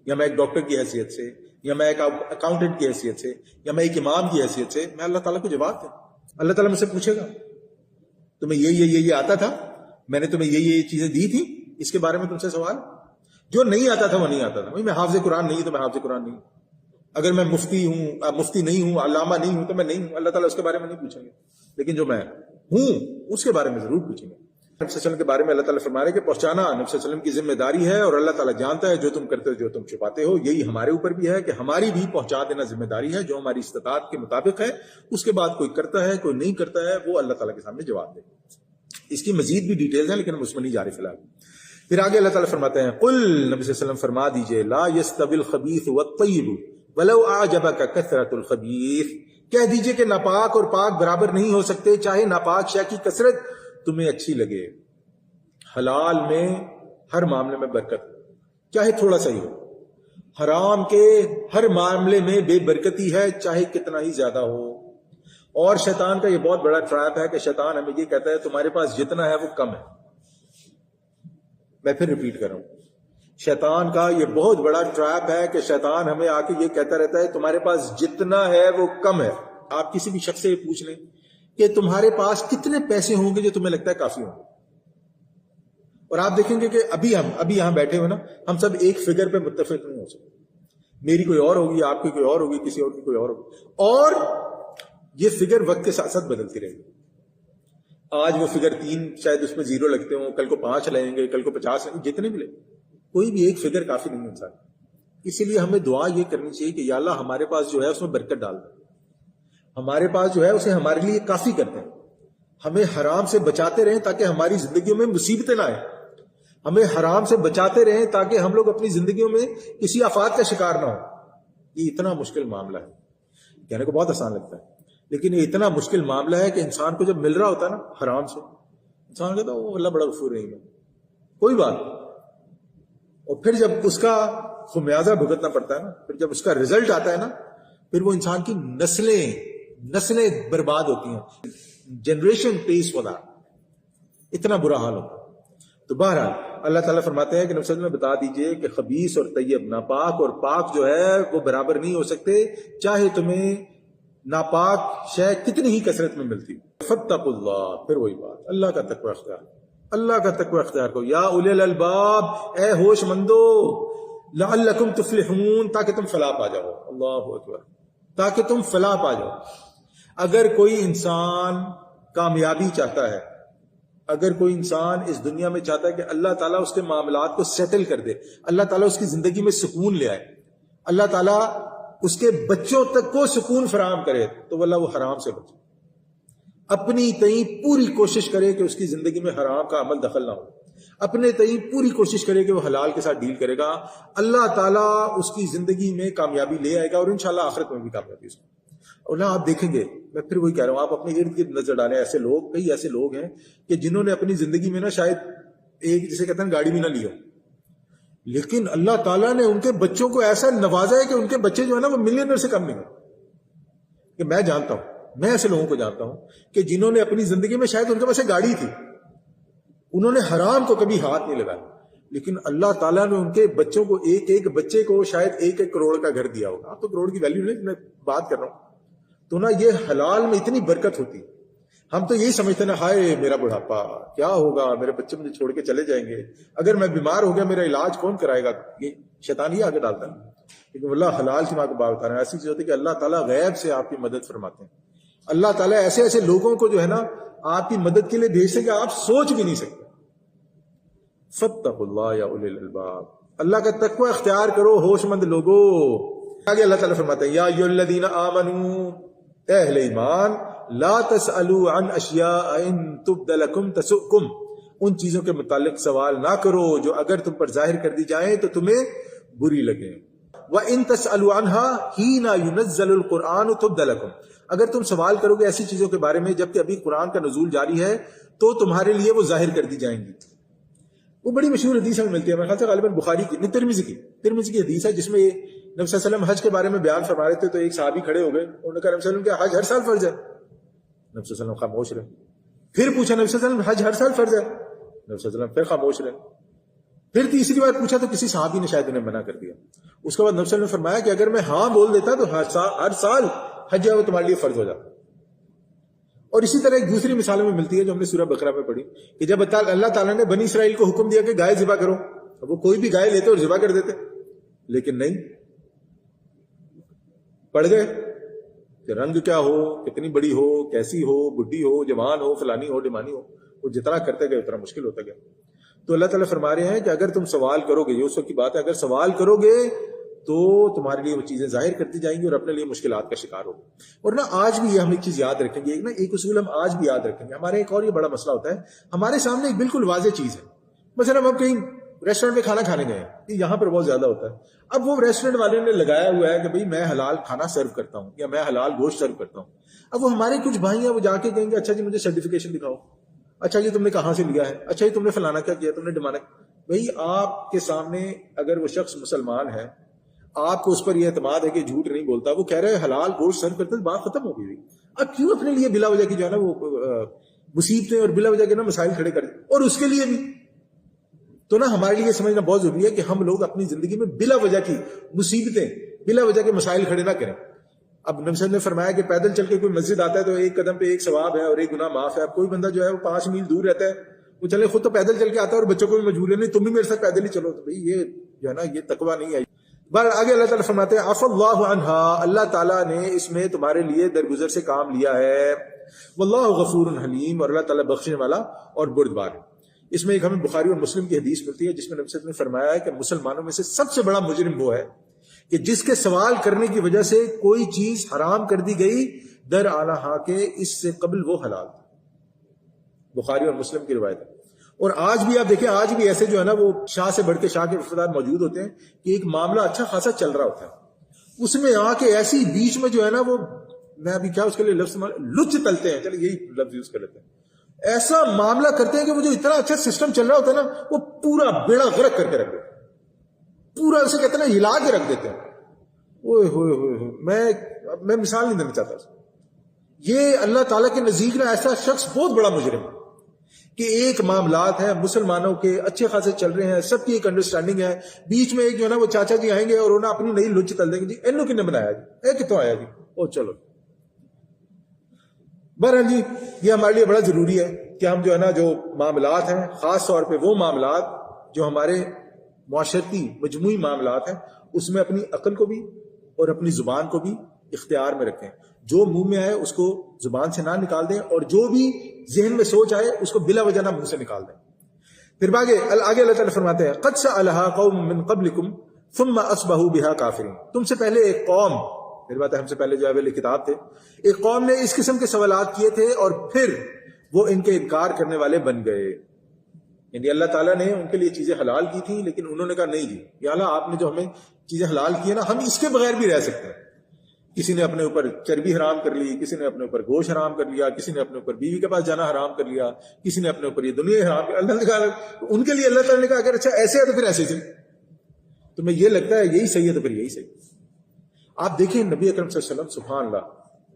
یا میں ایک ڈاکٹر کی حیثیت سے، یا میں ایک اکاؤنٹنٹ کی حیثیت سے، یا میں ایک امام کی حیثیت سے میں اللہ تعالیٰ کو جواب دوں؟ اللہ تعالیٰ مجھ سے پوچھے گا تمہیں یہ آتا تھا، میں نے تمہیں یہ چیزیں دی تھی، اس کے بارے میں تم سے سوال۔ جو نہیں آتا تھا وہ نہیں آتا تھا، میں حافظ قرآن نہیں ہوں تو میں حافظ قرآن نہیں ہوں، اگر میں مفتی نہیں ہوں، علامہ نہیں ہوں تو میں نہیں ہوں، اللہ تعالیٰ اس کے بارے میں نہیں پوچھیں گے، لیکن جو میں ہوں اس کے بارے میں ضرور پوچھیں گے۔ نبی صلی اللہ علیہ وسلم کے بارے میں اللہ تعالیٰ فرما رہے کہ پہنچانا نبی صلی اللہ علیہ وسلم کی ذمہ داری ہے، اور اللہ تعالیٰ جانتا ہے جو تم کرتے ہو جو تم چھپاتے ہو۔ یہی ہمارے اوپر بھی ہے کہ ہماری بھی پہنچا دینا ذمہ داری ہے، جو ہماری استطاعت کے مطابق ہے۔ اس کے بعد کوئی کرتا ہے کوئی نہیں کرتا ہے، وہ اللہ تعالیٰ کے سامنے جواب دے۔ اس کی مزید بھی ڈیٹیلز ہیں لیکن ہم اس میں نہیں جا رہے فی الحال۔ پھر آگے اللہ تعالیٰ فرماتے ہیں قل، نبی صلی اللہ علیہ وسلم فرما دیجئے لا یستوی الخبیث والطیب ولو اعجبک کثرت الخبیث، کہہ دیجئے کہ ناپاک اور پاک برابر نہیں ہو سکتے، چاہے ناپاک شے کی کثرت تمہیں اچھی لگے۔ حلال میں ہر معاملے میں برکت، چاہے تھوڑا سا ہی ہو، حرام کے ہر معاملے میں بے برکتی ہے، چاہے کتنا ہی زیادہ ہو۔ اور شیطان کا یہ بہت بڑا ٹریپ ہے کہ شیطان ہمیں یہ کہتا ہے تمہارے پاس جتنا ہے وہ کم ہے۔ میں پھر ریپیٹ کر رہا ہوں، شیطان کا یہ بہت بڑا ٹریپ ہے کہ شیطان ہمیں آ کے یہ کہتا رہتا ہے تمہارے پاس جتنا ہے وہ کم ہے. آپ کسی بھی شخص سے یہ پوچھ لیں کہ تمہارے پاس کتنے پیسے ہوں گے جو تمہیں لگتا ہے کافی ہوں گے, اور آپ دیکھیں گے کہ ابھی یہاں بیٹھے ہوئے نا, ہم سب ایک فگر پہ متفق نہیں ہو سکتے. میری کوئی اور ہوگی, آپ کی کوئی اور ہوگی, کسی اور کی کوئی اور ہوگی, اور یہ فگر وقت کے ساتھ ساتھ بدلتی رہے گی. آج وہ فگر 3 شاید اس میں 0 لگتے ہوں, کل کو 5 لیں گے, کل کو 50 لیں گے, جتنے بھی لیں, کوئی بھی ایک فگر کافی نہیں انسان. اسی لیے ہمیں دعا یہ کرنی چاہیے کہ یا اللہ ہمارے پاس جو ہے اس میں برکت ڈال دیں, ہمارے پاس جو ہے اسے ہمارے لیے کافی کر دیں, ہمیں حرام سے بچاتے رہیں تاکہ ہماری زندگیوں میں مصیبتیں نہ آئیں, ہمیں حرام سے بچاتے رہیں تاکہ ہم لوگ اپنی زندگیوں میں کسی آفات کا شکار نہ ہوں. یہ اتنا مشکل معاملہ ہے, کہنے کو بہت آسان لگتا ہے, لیکن یہ اتنا مشکل معاملہ ہے کہ انسان کو جب مل رہا ہوتا ہے نا حرام سے, انسان کہتا ہے وہ اللہ بڑا غفور رحیم ہے, کوئی بات, اور پھر جب اس کا خمیازہ بھگتنا پڑتا ہے نا, پھر جب اس کا رزلٹ آتا ہے نا, پھر وہ انسان کی نسلیں برباد ہوتی ہیں, جنریشن پیس فار دیٹ, اتنا برا حال ہوتا ہے. تو بہرحال اللہ تعالیٰ فرماتے ہیں کہ نبی صلی اللہ علیہ وسلم بتا دیجئے کہ خبیث اور طیب, ناپاک اور پاک جو ہے وہ برابر نہیں ہو سکتے, چاہے تمہیں ناپاک شے کتنی ہی کثرت میں ملتی. فاتقوا اللہ, پھر وہی بات, اللہ کا تقوی اختیار, اللہ کا تقوی اختیار کرو. یا اولی الالباب, اے ہوش مندو, لعلکم تفلحون, تاکہ تم فلاح پا جاؤ. اللہ اکبر, تاکہ تم فلاح پا جاؤ. اگر کوئی انسان کامیابی چاہتا ہے, اگر کوئی انسان اس دنیا میں چاہتا ہے کہ اللہ تعالیٰ اس کے معاملات کو سیٹل کر دے, اللہ تعالیٰ اس کی زندگی میں سکون لے آئے, اللہ تعالیٰ اس کے بچوں تک کو سکون فراہم کرے, تو واللہ وہ حرام سے بچے, اپنی تئیں پوری کوشش کرے کہ اس کی زندگی میں حرام کا عمل دخل نہ ہو, اپنے تئیں پوری کوشش کرے کہ وہ حلال کے ساتھ ڈیل کرے گا, اللہ تعالیٰ اس کی زندگی میں کامیابی لے آئے گا, اور انشاءاللہ آخرت میں بھی کامیابی اس کو. اور نہ آپ دیکھیں گے, میں پھر وہی کہہ رہا ہوں, آپ اپنے ارد گرد نظر ڈالیں, ایسے لوگ, کئی ایسے لوگ ہیں کہ جنہوں نے اپنی زندگی میں نا شاید ایک جسے کہتے ہیں گاڑی بھی نہ لی ہو, لیکن اللہ تعالیٰ نے ان کے بچوں کو ایسا نوازا ہے کہ ان کے بچے جو ہے نا وہ ملینئر سے کم نہیں ہیں. کہ میں جانتا ہوں, میں ایسے لوگوں کو جانتا ہوں کہ جنہوں نے اپنی زندگی میں شاید ان کے پاس ایک گاڑی تھی, انہوں نے حرام کو کبھی ہاتھ نہیں لگایا, لیکن اللہ تعالیٰ نے ان کے بچوں کو, ایک بچے کو شاید 1 کروڑ کا گھر دیا ہوگا. آپ تو کروڑ کی ویلیو نہیں, میں بات کر رہا ہوں. تو نا یہ حلال میں اتنی برکت ہوتی, ہم تو یہی سمجھتے نا, ہائے میرا بڑھاپا کیا ہوگا, میرے بچے مجھے چھوڑ کے چلے جائیں گے, اگر میں بیمار ہو گیا میرا علاج کون کرائے گا, یہ شیطان ہی آگے ڈالتا ہے. لیکن اللہ حلال کی ماں کو بات بتا رہا ہے, ایسی چیز ہوتی ہے کہ اللہ تعالیٰ غیب سے آپ کی مدد فرماتے ہیں. اللہ تعالیٰ ایسے لوگوں کو جو ہے نا آپ کی مدد کے لیے بھیجتے کہ آپ سوچ بھی نہیں سکتے. فاتقوا اللہ یا اولی الالباب, اللہ کا تقوی اختیار کرو ہوش مند لوگو. آگے اللہ تعالیٰ فرماتے ہیں یا ایھا الذین آمنوا, اے اہل ایمان, لا تسألوا عن اشیاء ان تبد لکم تسؤکم, ان چیزوں کے متعلق سوال نہ کرو جو اگر تم پر ظاہر کر دی جائیں تو تمہیں بری لگیں. وَإِن تَسْأَلُوا عَنْهَا حِينَ يُنَزَّلُ الْقُرْآنُ تُبْدَ لَكُمْ, اگر تم سوال کرو گے ایسی چیزوں کے بارے میں جبکہ ابھی قرآن کا نزول جاری ہے تو تمہارے لیے وہ ظاہر کر دی جائیں گی. وہ بڑی مشہور حدیث ہمیں ملتی ہے, میرے خیال سے غالباً بخاری کی, ترمذی کی حدیث ہے, جس میں نبی صلی اللہ علیہ وسلم حج کے بارے میں بیان فرما رہے تھے. تو ایک صحابی کھڑے ہو گئے, انہوں نے کہا نبی صلی اللہ علیہ وسلم کیا حج ہر سال فرض ہے؟ نبی صلی اللہ علیہ وسلم خاموش رہے. پھر پوچھا نبی صلی اللہ علیہ وسلم حج ہر سال فرض ہے؟ نبی صلی اللہ علیہ وسلم پھر خاموش رہے. پھر تیسری بار پوچھا تو کسی صحابی نے شاید انہیں منع کر دیا. اس کے بعد نبی صلی اللہ علیہ وسلم نے فرمایا کہ اگر میں ہاں بول دیتا تو ہر سال حج ہے وہ تمہارے لیے فرض ہو جاتا. اور اسی طرح ایک دوسری مثال میں ملتی ہے جو ہم نے سورہ بقرہ میں پڑھی کہ جب اللہ تعالیٰ نے بنی اسرائیل کو حکم دیا کہ گائے ذبح کرو, وہ کوئی بھی گائے لیتے اور ذبح کر دیتے, لیکن نہیں, پڑ گئے کہ رنگ کیا ہو, کتنی بڑی ہو, کیسی ہو, بڈھی ہو, جوان ہو, فلانی ہو, ڈمانی ہو, وہ جتنا کرتے گئے اتنا مشکل ہوتا گیا. تو اللہ تعالیٰ فرما رہے ہیں کہ اگر تم سوال کرو گے, یہ اس وقت کی بات ہے, اگر سوال کرو گے تو تمہارے لیے وہ چیزیں ظاہر کرتی جائیں گی اور اپنے لیے مشکلات کا شکار ہوگا. اور نا آج بھی یہ ہم ایک چیز یاد رکھیں گے, ایک اصول ہم آج بھی یاد رکھیں گے. ہمارے ایک اور یہ بڑا مسئلہ ہوتا ہے, ہمارے سامنے ایک بالکل واضح چیز ہے, مثلا ہم کہیں ریسٹورینٹ میں کھانا کھانے گئے ہیں, یہاں پر بہت زیادہ ہوتا ہے. اب وہ ریسٹورینٹ والے نے لگایا ہوا ہے کہ بھئی میں حلال کھانا سرو کرتا ہوں یا میں حلال گوشت سرو کرتا ہوں. اب وہ ہمارے کچھ بھائی ہیں, وہ جا کے کہیں گے اچھا جی مجھے سرٹیفکیشن دکھاؤ, اچھا جی تم نے کہاں سے لیا ہے, اچھا جی تم نے فلانا کیا کیا, تم نے ڈمانا. بھئی آپ کے سامنے اگر وہ شخص مسلمان ہے, آپ کو اس پر یہ اعتماد ہے کہ جھوٹ نہیں بولتا, وہ کہہ رہے ہیں حلال گوشت سرو کرتے, بات ختم ہو گئی. اب کیوں اپنے لیے بلا وجہ کی جو ہے نا وہ مصیبتیں اور بلا وجہ کے نا مسائل کھڑے کر دیں, اور اس کے لیے بھی تو نا ہمارے لیے سمجھنا بہت ضروری ہے کہ ہم لوگ اپنی زندگی میں بلا وجہ کی مصیبتیں، بلا وجہ کے مسائل کھڑے نہ کریں. اب نبی صلی اللہ علیہ وسلم نے فرمایا کہ پیدل چل کے کوئی مسجد آتا ہے تو ایک قدم پہ ایک ثواب ہے اور ایک گناہ معاف ہے. اب کوئی بندہ جو ہے وہ 5 میل دور رہتا ہے، وہ چلے خود تو پیدل چل کے آتا ہے اور بچوں کو بھی مجبور ہے نہیں تم بھی میرے ساتھ پیدل ہی چلو، تو بھائی یہ جو ہے نا یہ تقویٰ نہیں ہے. بہر آگے اللہ تعالیٰ فرماتے ہیں عفا اللہ عنہا، اللہ تعالیٰ نے اس میں تمہارے لیے درگزر سے کام لیا ہے. واللہ غفور حلیم، اور اللہ تعالیٰ بخشنے والا اور بردبار ہے. اس میں ایک ہمیں بخاری اور مسلم کی حدیث ملتی ہے جس میں نبی صلی اللہ علیہ وسلم نے فرمایا ہے کہ مسلمانوں میں سے سب سے بڑا مجرم وہ ہے کہ جس کے سوال کرنے کی وجہ سے کوئی چیز حرام کر دی گئی در اعلیٰ ہا کے اس سے قبل وہ حلال. بخاری اور مسلم کی روایت ہے. اور آج بھی آپ دیکھیں، آج بھی ایسے جو ہے نا وہ شاہ سے بڑھ کے شاہ کے رشتہ دار موجود ہوتے ہیں کہ ایک معاملہ اچھا خاصا چل رہا ہوتا ہے، اس میں آ کے ایسی بیچ میں جو ہے نا وہ، میں ابھی کیا اس کے لیے لفظ لچ تلتے ہیں، چلے یہی لفظ یوز کر لیتے ہیں، ایسا معاملہ کرتے ہیں کہ وہ جو اتنا اچھا سسٹم چل رہا ہوتا ہے نا وہ پورا بیڑا غرق کر کے رکھ دیتے ہیں، پورا اسے کہتے ہیں ہلا کے رکھ دیتے ہیں. اوئے ہوئے ہوئے، میں مثال نہیں دینا چاہتا. یہ اللہ تعالیٰ کے نزدیک نا ایسا شخص بہت بڑا مجرم ہے کہ ایک معاملات ہیں مسلمانوں کے اچھے خاصے چل رہے ہیں، سب کی ایک انڈرسٹینڈنگ ہے، بیچ میں ایک جو ہے نا وہ چاچا جی آئیں گے اور انہیں اپنی نئی لچ تل دیں گے، جی انہوں کن نے بنایا جی، اے کتوں آیا جی، او چلو. بہرحال جی یہ ہمارے لیے بڑا ضروری ہے کہ ہم جو ہے نا جو معاملات ہیں، خاص طور پہ وہ معاملات جو ہمارے معاشرتی مجموعی معاملات ہیں، اس میں اپنی عقل کو بھی اور اپنی زبان کو بھی اختیار میں رکھیں. جو منہ میں آئے اس کو زبان سے نہ نکال دیں، اور جو بھی ذہن میں سوچ آئے اس کو بلا وجہ نہ منہ سے نکال دیں. پھر آگے اللہ تعالیٰ فرماتے ہیں قد سألها قوم من قبلكم ثم اصبحوا بها كافرين، تم سے پہلے ایک قوم، پھر بات ہے ہم سے پہلے جو اہل کتاب تھے، ایک قوم نے اس قسم کے سوالات کیے تھے اور پھر وہ ان کے انکار کرنے والے بن گئے. یعنی اللہ تعالیٰ نے ان کے لیے چیزیں حلال کی تھی لیکن انہوں نے کہا نہیں جی یا اللہ آپ نے جو ہمیں چیزیں حلال کی ہیں نا ہم اس کے بغیر بھی رہ سکتے ہیں. کسی نے اپنے اوپر چربی حرام کر لی، کسی نے اپنے اوپر گوشت حرام کر لیا، کسی نے اپنے اوپر بیوی کے پاس جانا حرام کر لیا، کسی نے اپنے اوپر یہ دنیا حرام کر. اللہ نے کہا ان کے لیے اللہ تعالیٰ نے کہا اگر اچھا ایسے ہے تو پھر ایسے ہی، تو میں یہ لگتا ہے یہی صحیح ہے تو پھر یہی صحیح. آپ دیکھیں نبی اکرم صلی اللہ علیہ وسلم، سبحان اللہ،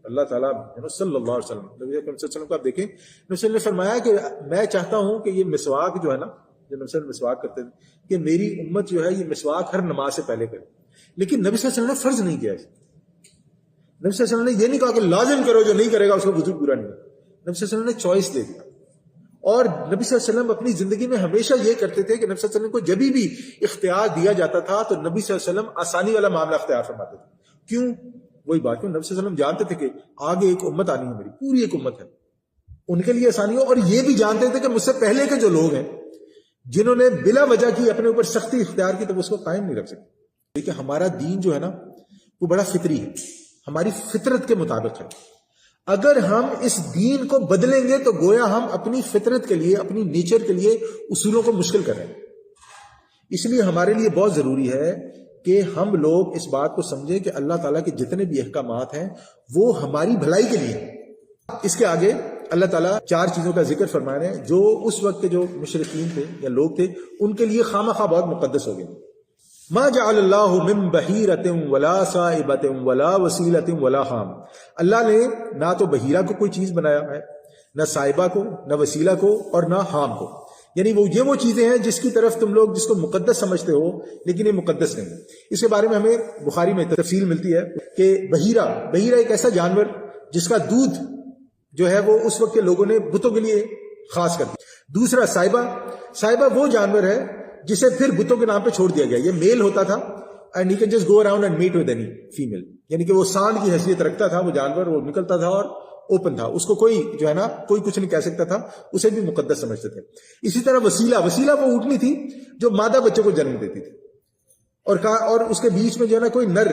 اللہ تعالیٰ صلی اللہ علیہ وسلم، نبی اکرم صلی اللہ علیہ وسلم کو آپ دیکھیں، نبی صلی اللہ علیہ وسلم نے فرمایا کہ میں چاہتا ہوں کہ یہ مسواک جو ہے نا، جو نبی صلی اللہ علیہ وسلم مسواک کرتے تھے، کہ میری امت جو ہے یہ مسواک ہر نماز سے پہلے کرے. لیکن نبی صلی اللہ علیہ وسلم نے فرض نہیں کیا. نبی صلی اللہ علیہ وسلم نے یہ نہیں کہا کہ لازم کرو، جو نہیں کرے گا اس کو وضو پورا نہیں ہے. نبی صلی اللہ علیہ وسلم نے چوائس دے دیا. اور نبی صلی اللہ علیہ وسلم اپنی زندگی میں ہمیشہ یہ کرتے تھے کہ نبی صلی اللہ علیہ وسلم کو جبھی بھی اختیار دیا جاتا تھا تو نبی صلی اللہ علیہ وسلم آسانی والا معاملہ اختیار فرماتے تھے. کیوں؟ وہی بات، کیوں نبی صلی اللہ علیہ وسلم جانتے تھے کہ آگے ایک امت آنی ہے، میری پوری ایک امت ہے، ان کے لیے آسانی ہو. اور یہ بھی جانتے تھے کہ مجھ سے پہلے کے جو لوگ ہیں جنہوں نے بلا وجہ کی اپنے اوپر سختی اختیار کی تو وہ اس کو قائم نہیں رکھ سکتے. دیکھیں ہمارا دین جو ہے نا وہ بڑا فطری ہے، ہماری فطرت کے مطابق ہے. اگر ہم اس دین کو بدلیں گے تو گویا ہم اپنی فطرت کے لیے، اپنی نیچر کے لیے اصولوں کو مشکل کر رہے ہیں. اس لیے ہمارے لیے بہت ضروری ہے کہ ہم لوگ اس بات کو سمجھیں کہ اللہ تعالیٰ کے جتنے بھی احکامات ہیں وہ ہماری بھلائی کے لیے. اس کے آگے اللہ تعالیٰ 4 چیزوں کا ذکر فرما رہے ہیں جو اس وقت کے جو مشرکین تھے یا لوگ تھے ان کے لیے خامخواہ بہت مقدس ہو گئے. ما جعل اللہ من بحیرۃ ولا صائبۃ ولا وسیلۃ ولا حام، اللہ نے نہ تو بحیرہ کو کوئی چیز بنایا ہے، نہ صائبہ کو، نہ وسیلہ کو، اور نہ حام کو. یعنی وہ چیزیں ہیں جس کی طرف تم لوگ جس کو مقدس سمجھتے ہو لیکن یہ مقدس نہیں. اس کے بارے میں ہمیں بخاری میں تفصیل ملتی ہے کہ بحیرہ ایک ایسا جانور جس کا دودھ جو ہے وہ اس وقت کے لوگوں نے بتوں کے لیے خاص کر دیا. دوسرا صائبہ وہ جانور ہے جسے پھر بتوں کے نام پہ چھوڑ دیا گیا. یہ میل ہوتا تھا and he can just go around and meet with any female، یعنی کہ وہ سانڈ کی حیثیت رکھتا تھا وہ جانور، وہ نکلتا تھا اور اوپن تھا، اس کو کوئی جو ہے نا کوئی کچھ نہیں کہہ سکتا تھا، اسے بھی مقدس سمجھتے تھے. اسی طرح وسیلہ وہ اونٹنی تھی جو مادہ بچوں کو جنم دیتی تھی اور اس کے بیچ میں جو ہے نا کوئی نر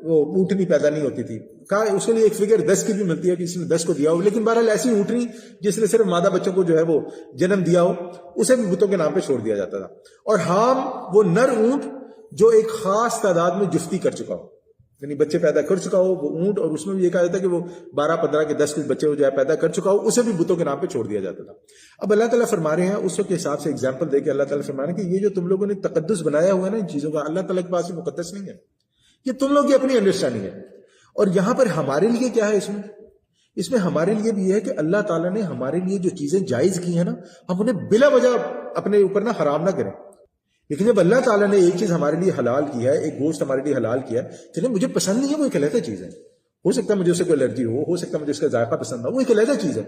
وہ اونٹنی پیدا نہیں ہوتی تھی. کہا اس کے لیے ایک فگر 10 کی بھی ملتی ہے کہ اس نے 10 کو دیا ہو، لیکن بہرحال ایسی اونٹنی جس نے صرف مادہ بچوں کو جو ہے وہ جنم دیا ہو اسے بھی بتوں کے نام پہ چھوڑ دیا جاتا تھا. اور حام وہ نر اونٹ جو ایک خاص تعداد میں جفتی کر چکا ہو، یعنی بچے پیدا کر چکا ہو وہ اونٹ، اور اس میں بھی یہ کہا جاتا ہے کہ وہ 12-15 کے 10 بچے جو ہے پیدا کر چکا ہو، اسے بھی بتوں کے نام پہ چھوڑ دیا جاتا تھا. اب اللہ تعالیٰ فرما رہے ہیں اس وقت کے حساب سے ایگزامپل دے کے اللہ تعالیٰ فرما رہے ہیں کہ یہ جو تم لوگوں نے تقدس بنایا ہوا ہے نا ان چیزوں کا، اللہ تعالیٰ کے پاس یہ مقدس نہیں ہے، یہ تم لوگ کی اپنی انڈرسٹینڈنگ ہے. اور یہاں پر ہمارے لیے کیا ہے اس میں ہمارے لیے بھی یہ ہے کہ اللہ تعالیٰ نے ہمارے لیے جو چیزیں جائز کی ہیں نا ہم انہیں بلا وجہ اپنے اوپر نہ حرام نہ کریں. لیکن جب اللہ تعالیٰ نے ایک چیز ہمارے لیے حلال کیا ہے، ایک گوشت ہمارے لیے حلال کیا ہے، چلے مجھے پسند نہیں ہے، وہ ایک علیحدہ چیز ہے، ہو سکتا ہے مجھے اسے کوئی الرجی ہو سکتا ہے مجھے اس کا ذائقہ پسند نہ ہو، وہ ایک علیحدہ چیز ہے،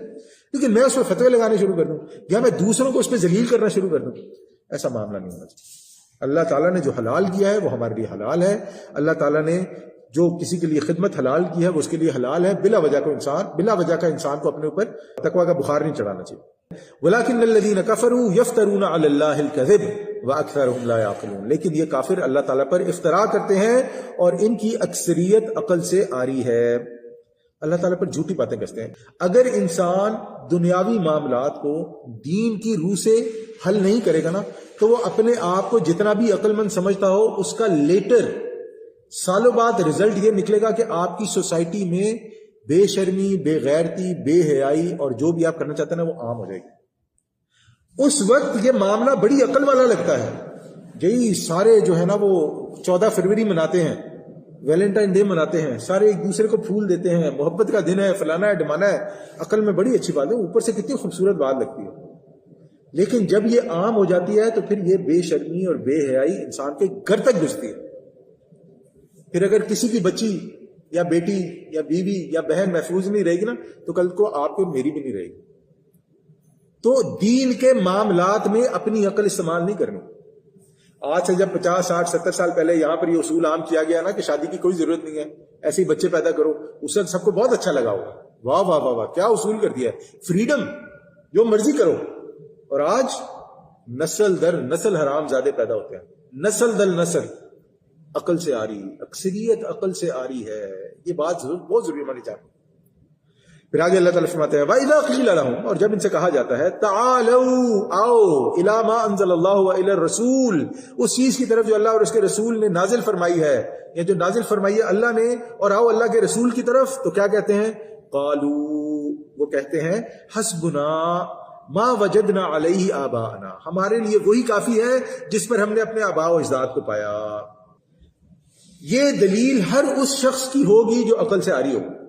لیکن میں اس پہ فتوے لگانے شروع کر دوں یا میں دوسروں کو اس پہ ذلیل کرنا شروع کر دوں، ایسا معاملہ نہیں ہونا چاہیے۔ اللہ تعالیٰ نے جو حلال کیا ہے وہ ہمارے لیے حلال ہے، اللہ تعالیٰ نے جو کسی کے لیے خدمت حلال کی ہے وہ اس کے لیے حلال ہے، بلا وجہ کا انسان کو اپنے اوپر تقویٰ کا بخار نہیں چڑھانا چاہیے۔ وَلَكِنَّ الَّذِينَ كَفَرُوا يَفْتَرُونَ عَلَى اللَّهِ الْكَذِبَ وَأَكْثَرُهُمْ لَا يَعْقِلُونَ، لیکن یہ کافر اللہ تعالیٰ پر افترا کرتے ہیں اور ان کی اکثریت عقل سے آری ہے، اللہ تعالیٰ پر جھوٹی باتیں کرتے ہیں۔ اگر انسان دنیاوی معاملات کو دین کی روح سے حل نہیں کرے گا نا تو وہ اپنے آپ کو جتنا بھی عقل مند سمجھتا ہو، اس کا لیٹر سالوں بعد رزلٹ یہ نکلے گا کہ آپ کی سوسائٹی میں بے شرمی، بے غیرتی، بے حیائی اور جو بھی آپ کرنا چاہتے ہیں نا وہ عام ہو جائے گی۔ اس وقت یہ معاملہ بڑی عقل والا لگتا ہے، یہی سارے جو ہے نا وہ 14 فروری مناتے ہیں، ویلنٹائن ڈے مناتے ہیں، سارے ایک دوسرے کو پھول دیتے ہیں، محبت کا دن ہے، فلانا ہے، ڈمانا ہے، عقل میں بڑی اچھی بات ہے، اوپر سے کتنی خوبصورت بات لگتی ہے، لیکن جب یہ عام ہو جاتی ہے تو پھر یہ بے شرمی اور بے حیائی انسان کے گھر تک گھستی ہے۔ پھر اگر کسی کی بچی یا بیٹی یا بیوی یا بہن محفوظ نہیں رہے گی نا تو کل کو آپ کو میری بھی نہیں رہے گی۔ تو دین کے معاملات میں اپنی عقل استعمال نہیں کرنی۔ آج سے جب 50 60 70 سال پہلے یہاں پر یہ اصول عام کیا گیا نا کہ شادی کی کوئی ضرورت نہیں ہے، ایسے ہی بچے پیدا کرو، اس وقت سب کو بہت اچھا لگا ہوگا، واہ واہ واہ واہ کیا اصول کر دیا ہے، فریڈم، جو مرضی کرو۔ اور آج نسل در نسل حرام زیادہ پیدا ہوتے ہیں، نسل در نسل عقل سے آ رہی، اکثریت عقل سے آ رہی ہے، یہ بات بہت ضروری مانی جاتی ہے۔ پھر آگے اللہ تعالیٰ فرماتے ہیں وَإِذَا قِيلَ لَهُمْ، اور جب ان سے کہا جاتا ہے تَعَالَوْا آؤ إِلَى مَا أَنزَلَ اللَّهُ وَإِلَى الرَّسُولِ، اس چیز کی طرف جو اللہ اور اس کے رسول نے نازل فرمائی ہے، یا جو نازل فرمائی ہے اللہ نے، اور آؤ اللہ کے رسول کی طرف، تو کیا کہتے ہیں؟ قالوا، وہ کہتے ہیں حسبنا ما وجدنا علیہ آباءنا، ہمارے لیے وہی کافی ہے جس پر ہم نے اپنے آباء و اجداد کو پایا۔ یہ دلیل ہر اس شخص کی ہوگی جو عقل سے آ رہی ہوگی۔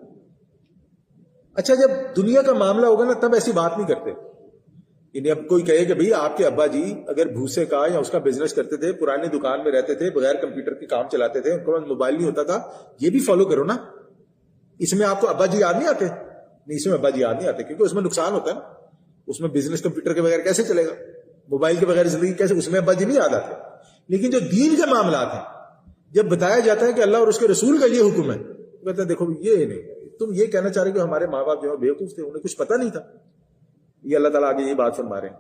اچھا جب دنیا کا معاملہ ہوگا نا تب ایسی بات نہیں کرتے، یعنی اب کوئی کہے کہ بھئی آپ کے ابا جی اگر بھوسے کا یا اس کا بزنس کرتے تھے، پرانی دکان میں رہتے تھے، بغیر کمپیوٹر کے کام چلاتے تھے، ان کے پاس موبائل نہیں ہوتا تھا، یہ بھی فالو کرو نا، اس میں آپ کو ابا جی یاد نہیں آتے؟ نہیں، اس میں ابا جی یاد نہیں آتے کیونکہ اس میں نقصان ہوتا ہے نا، اس میں بزنس کمپیوٹر کے بغیر کیسے چلے گا، موبائل کے بغیر زندگی کیسے، اس میں ابا جی نہیں یاد آتے۔ لیکن جو دین کے معاملات ہیں جب بتایا جاتا ہے کہ اللہ اور اس کے رسول کا یہ حکم ہے، تو کہتے ہیں دیکھو یہ نہیں، تم یہ کہنا چاہ رہے کہ ہمارے ماں باپ جو ہے بیوقوف تھے، انہیں کچھ پتہ نہیں تھا، یہ اللہ تعالیٰ آگے یہ بات فرما رہے ہیں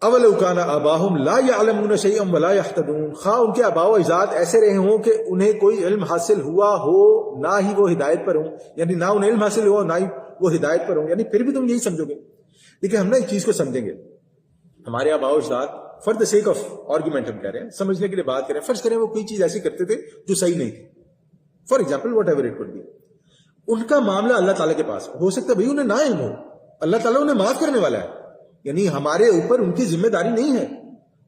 اولو کان آباہم لا یعلمون شیئا ولا یہتدون، خواہ ان کے آباء و اجداد ایسے رہے ہوں کہ انہیں کوئی علم حاصل ہوا ہو نہ ہی وہ ہدایت پر ہوں، یعنی نہ انہیں علم حاصل ہوا نہ ہی وہ ہدایت پر ہوں، یعنی پھر بھی تم یہی سمجھو گے۔ لیکن ہم نا ایک چیز کو سمجھیں گے، ہمارے آباء و اجداد for the sake of argument ہم کہہ رہے ہیں، سمجھنے کے لیے بات کریں، فرض کریں وہ کوئی چیز ایسی کرتے تھے جو صحیح نہیں تھی، for example whatever it could be, ان کا معاملہ اللہ تعالیٰ کے پاس ہو سکتا ہے بھائی انہیں نہ علم ہو، اللہ تعالیٰ انہیں معاف کرنے والا ہے، یعنی ہمارے اوپر ان کی ذمہ داری نہیں ہے،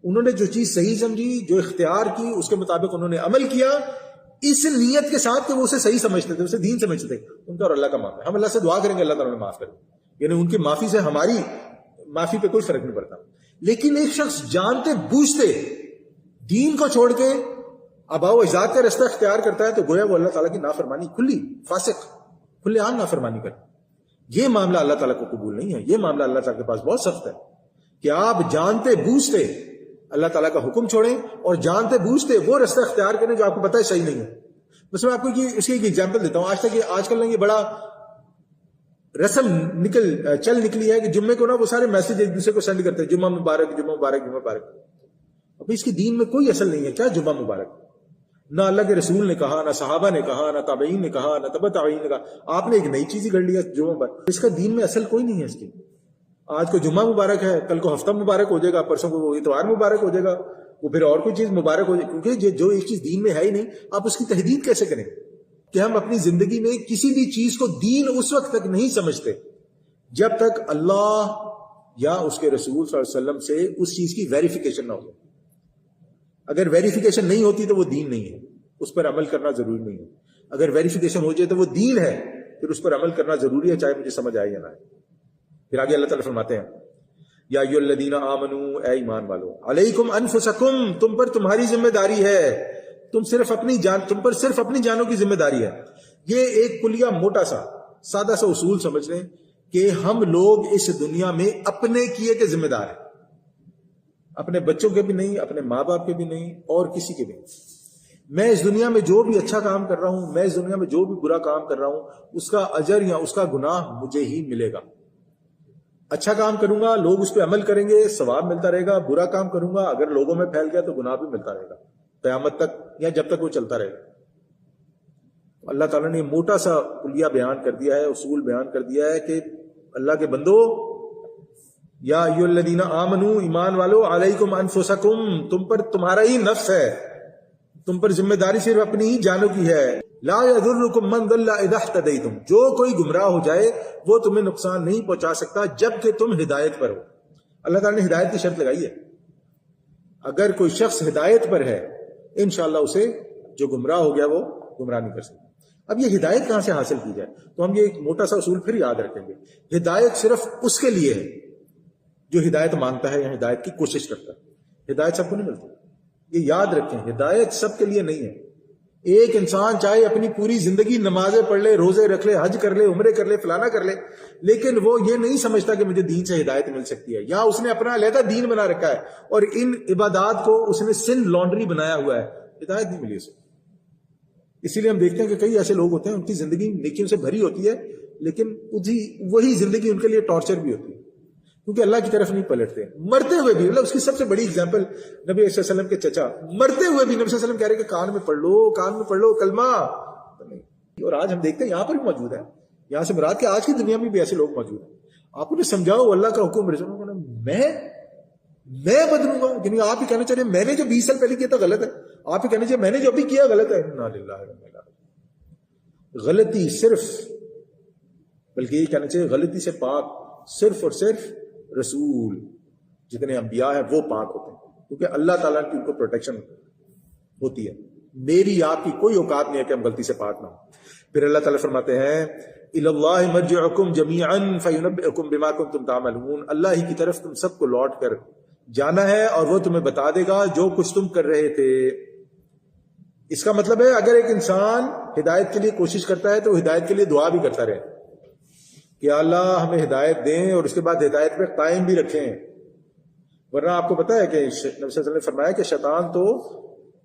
انہوں نے جو چیز صحیح سمجھی، جو اختیار کی، اس کے مطابق انہوں نے عمل کیا، اس نیت کے ساتھ کہ وہ اسے صحیح سمجھتے تھے، اسے دین سمجھتے تھے، ان کا اور اللہ کا معاملہ، ہم اللہ سے دعا کریں گے اللہ تعالیٰ نے معاف کرے، یعنی ان کی معافی سے ہماری معافی پہ کوئی فرق نہیں پڑتا۔ لیکن ایک شخص جانتے بوجھتے دین کو چھوڑ کے آباء و اجداد کا رستہ اختیار کرتا ہے تو گویا وہ اللہ تعالیٰ کی نافرمانی، کھلی فاسق، کھلے عام نافرمانی کرتا، یہ معاملہ اللہ تعالیٰ کو قبول نہیں ہے، یہ معاملہ اللہ تعالیٰ کے پاس بہت سخت ہے کہ آپ جانتے بوجھتے اللہ تعالیٰ کا حکم چھوڑیں اور جانتے بوجھتے وہ رستہ اختیار کریں جو آپ کو پتہ ہے صحیح نہیں ہے۔ بس میں آپ کو اس کی ایک ایگزامپل دیتا ہوں، آج کل یہ بڑا رسم چل نکلی ہے کہ جمعے کو نا وہ سارے میسج ایک دوسرے کو سینڈ کرتے ہیں، جمعہ مبارک جمعہ مبارک جمعہ مبارک۔ اب اس کی دین میں کوئی اصل نہیں ہے، کیا جمعہ مبارک؟ نہ اللہ کے رسول نے کہا، نہ صحابہ نے کہا، نہ تابعین نے کہا، نہ تبع تابعین نے کہا، آپ نے ایک نئی چیز ہی کر لیا جمعہ مبارک، اس کا دین میں اصل کوئی نہیں ہے اس کی۔ آج کو جمعہ مبارک ہے، کل کو ہفتہ مبارک ہو جائے گا، پرسوں کو اتوار مبارک ہو جائے گا، وہ پھر اور کوئی چیز مبارک ہو جائے، کیونکہ جو ایک چیز دین میں ہے ہی نہیں، آپ اس کی تحدید کیسے کریں؟ کہ ہم اپنی زندگی میں کسی بھی چیز کو دین اس وقت تک نہیں سمجھتے جب تک اللہ یا اس کے رسول صلی اللہ علیہ وسلم سے اس چیز کی ویریفیکیشن نہ ہو۔ اگر ویریفیکیشن نہیں ہوتی تو وہ دین نہیں ہے، اس پر عمل کرنا ضروری نہیں ہے۔ اگر ویریفیکیشن ہو جائے تو وہ دین ہے، پھر اس پر عمل کرنا ضروری ہے، چاہے مجھے سمجھ آئے یا نہ آئے۔ پھر آگے اللہ تعالیٰ فرماتے ہیں یا ایھا الذین آمنو، اے ایمان والو، علیکم انفسکم، تم پر تمہاری ذمہ داری ہے، تم پر صرف اپنی جانوں کی ذمہ داری ہے۔ یہ ایک کلیہ موٹا سا سادہ سا اصول سمجھ لیں کہ ہم لوگ اس دنیا میں اپنے کیے کے ذمہ دار ہیں، اپنے بچوں کے بھی نہیں، اپنے ماں باپ کے بھی نہیں، اور کسی کے بھی نہیں۔ میں اس دنیا میں جو بھی اچھا کام کر رہا ہوں، میں اس دنیا میں جو بھی برا کام کر رہا ہوں، اس کا اجر یا اس کا گناہ مجھے ہی ملے گا۔ اچھا کام کروں گا، لوگ اس پہ عمل کریں گے، ثواب ملتا رہے گا۔ برا کام کروں گا، اگر لوگوں میں پھیل گیا تو گناہ بھی ملتا رہے گا قیامت تک، یا جب تک وہ چلتا رہے گا۔ اللہ تعالیٰ نے موٹا سا کلیہ بیان کر دیا ہے، اصول بیان کر دیا ہے کہ اللہ کے بندو، یا ایھا الذین آمنو، ایمان والو، علیکم انفسکم، تم پر تمہارا ہی نفس ہے، تم پر ذمہ داری صرف اپنی ہی جانوں کی ہے۔ لا یضرکم من ضل اذا اہتدیتم، جو کوئی گمراہ ہو جائے وہ تمہیں نقصان نہیں پہنچا سکتا جب کہ تم ہدایت پر ہو۔ اللہ تعالیٰ نے ہدایت کی شرط لگائی ہے، اگر کوئی شخص ہدایت پر ہے انشاءاللہ اسے جو گمراہ ہو گیا وہ گمراہ نہیں کر سکتا۔ اب یہ ہدایت کہاں سے حاصل کی جائے؟ تو ہم یہ ایک موٹا سا اصول پھر یاد رکھیں گے، ہدایت صرف اس کے لیے ہے جو ہدایت مانگتا ہے یا ہدایت کی کوشش کرتا ہے، ہدایت سب کو نہیں ملتی، یہ یاد رکھیں، ہدایت سب کے لیے نہیں ہے۔ ایک انسان چاہے اپنی پوری زندگی نمازیں پڑھ لے، روزے رکھ لے، حج کر لے، عمرے کر لے، فلانا کر لے، لیکن وہ یہ نہیں سمجھتا کہ مجھے دین سے ہدایت مل سکتی ہے، یا اس نے اپنا علیحدہ دین بنا رکھا ہے اور ان عبادات کو اس نے سن لانڈری بنایا ہوا ہے، ہدایت نہیں ملی اسے۔ اسی لیے ہم دیکھتے ہیں کہ کئی ایسے لوگ ہوتے ہیں ان کی زندگی نیکیوں سے بھری ہوتی ہے، لیکن وہی زندگی ان کے لیے ٹارچر بھی ہوتی ہے، کیونکہ اللہ کی طرف نہیں پلٹتے، مرتے ہوئے بھی۔ مطلب اس کی سب سے بڑی اگزامپل نبی صلی اللہ علیہ وسلم کے چچا، مرتے ہوئے بھی نبی صلی اللہ علیہ وسلم کہہ رہے کہ کان میں پڑھ لو کلمہ۔ اور آج ہم دیکھتے ہیں یہاں پر بھی موجود ہے، یہاں سے مراد کہ آج کی دنیا میں بھی ایسے لوگ موجود ہیں۔ آپ انہیں سمجھاؤ اللہ کا حکم میں بدلوں گا، یعنی آپ ہی کہنا چاہیے میں نے جو 20 سال پہلے کیا تھا غلط ہے، آپ ہی کہنا چاہیے میں نے جو ابھی کیا غلط ہے۔ انا للہ و انا الیہ راجعون۔ غلطی صرف، بلکہ یہ کہنا چاہیے غلطی سے پاک صرف اور صرف رسول، جتنے انبیاء ہیں وہ پاک ہوتے ہیں، کیونکہ اللہ تعالیٰ کی ان کو پروٹیکشن ہوتی ہے۔ میری آپ کی کوئی اوقات نہیں ہے کہ ہم غلطی سے پاک نہ ہوں۔ پھر اللہ تعالیٰ فرماتے ہیں الی اللہ مرجعکم جمیعا فینبئکم بما کنتم تعملون، اللہ ہی کی طرف تم سب کو لوٹ کر جانا ہے اور وہ تمہیں بتا دے گا جو کچھ تم کر رہے تھے۔ اس کا مطلب ہے اگر ایک انسان ہدایت کے لیے کوشش کرتا ہے تو ہدایت کے لیے دعا بھی کرتا رہے کہ اللہ ہمیں ہدایت دیں، اور اس کے بعد ہدایت پہ قائم بھی رکھیں، ورنہ آپ کو پتا ہے کہ نبی صلی اللہ علیہ وسلم نے فرمایا کہ شیطان تو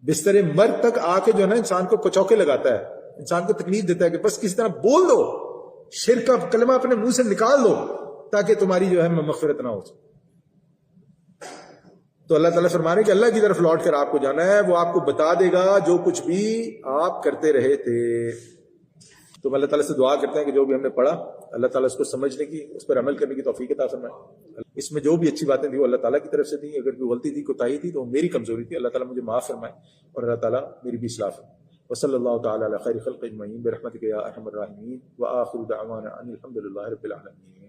بستر مرگ تک آ کے جو ہے نا انسان کو کچوکے لگاتا ہے، انسان کو تکلیف دیتا ہے کہ بس کسی طرح بول دو، شرک کا کلمہ اپنے منہ سے نکال دو تاکہ تمہاری جو ہے مغفرت نہ ہو۔ تو اللہ تعالیٰ فرما رہے ہیں کہ اللہ کی طرف لوٹ کر آپ کو جانا ہے، وہ آپ کو بتا دے گا جو کچھ بھی آپ کرتے رہے تھے۔ تو اللہ تعالیٰ سے دعا کرتے ہیں کہ جو بھی ہم نے پڑھا اللہ تعالیٰ اس کو سمجھنے کی، اس پر عمل کرنے کی توفیق عطا فرمائے۔ اس میں جو بھی اچھی باتیں تھیں وہ اللہ تعالیٰ کی طرف سے تھیں، اگر کوئی غلطی تھی، کوتاہی تھی تو وہ میری کمزوری تھی، اللہ تعالیٰ مجھے معاف فرمائے اور اللہ تعالیٰ میری بھی اصلاح فرمائے۔ وصلی اللہ تعالیٰ علی خیر خلق اجمعین برحمتک یا ارحم الراحمین، وآخر دعوانا ان الحمد للہ رب العالمین۔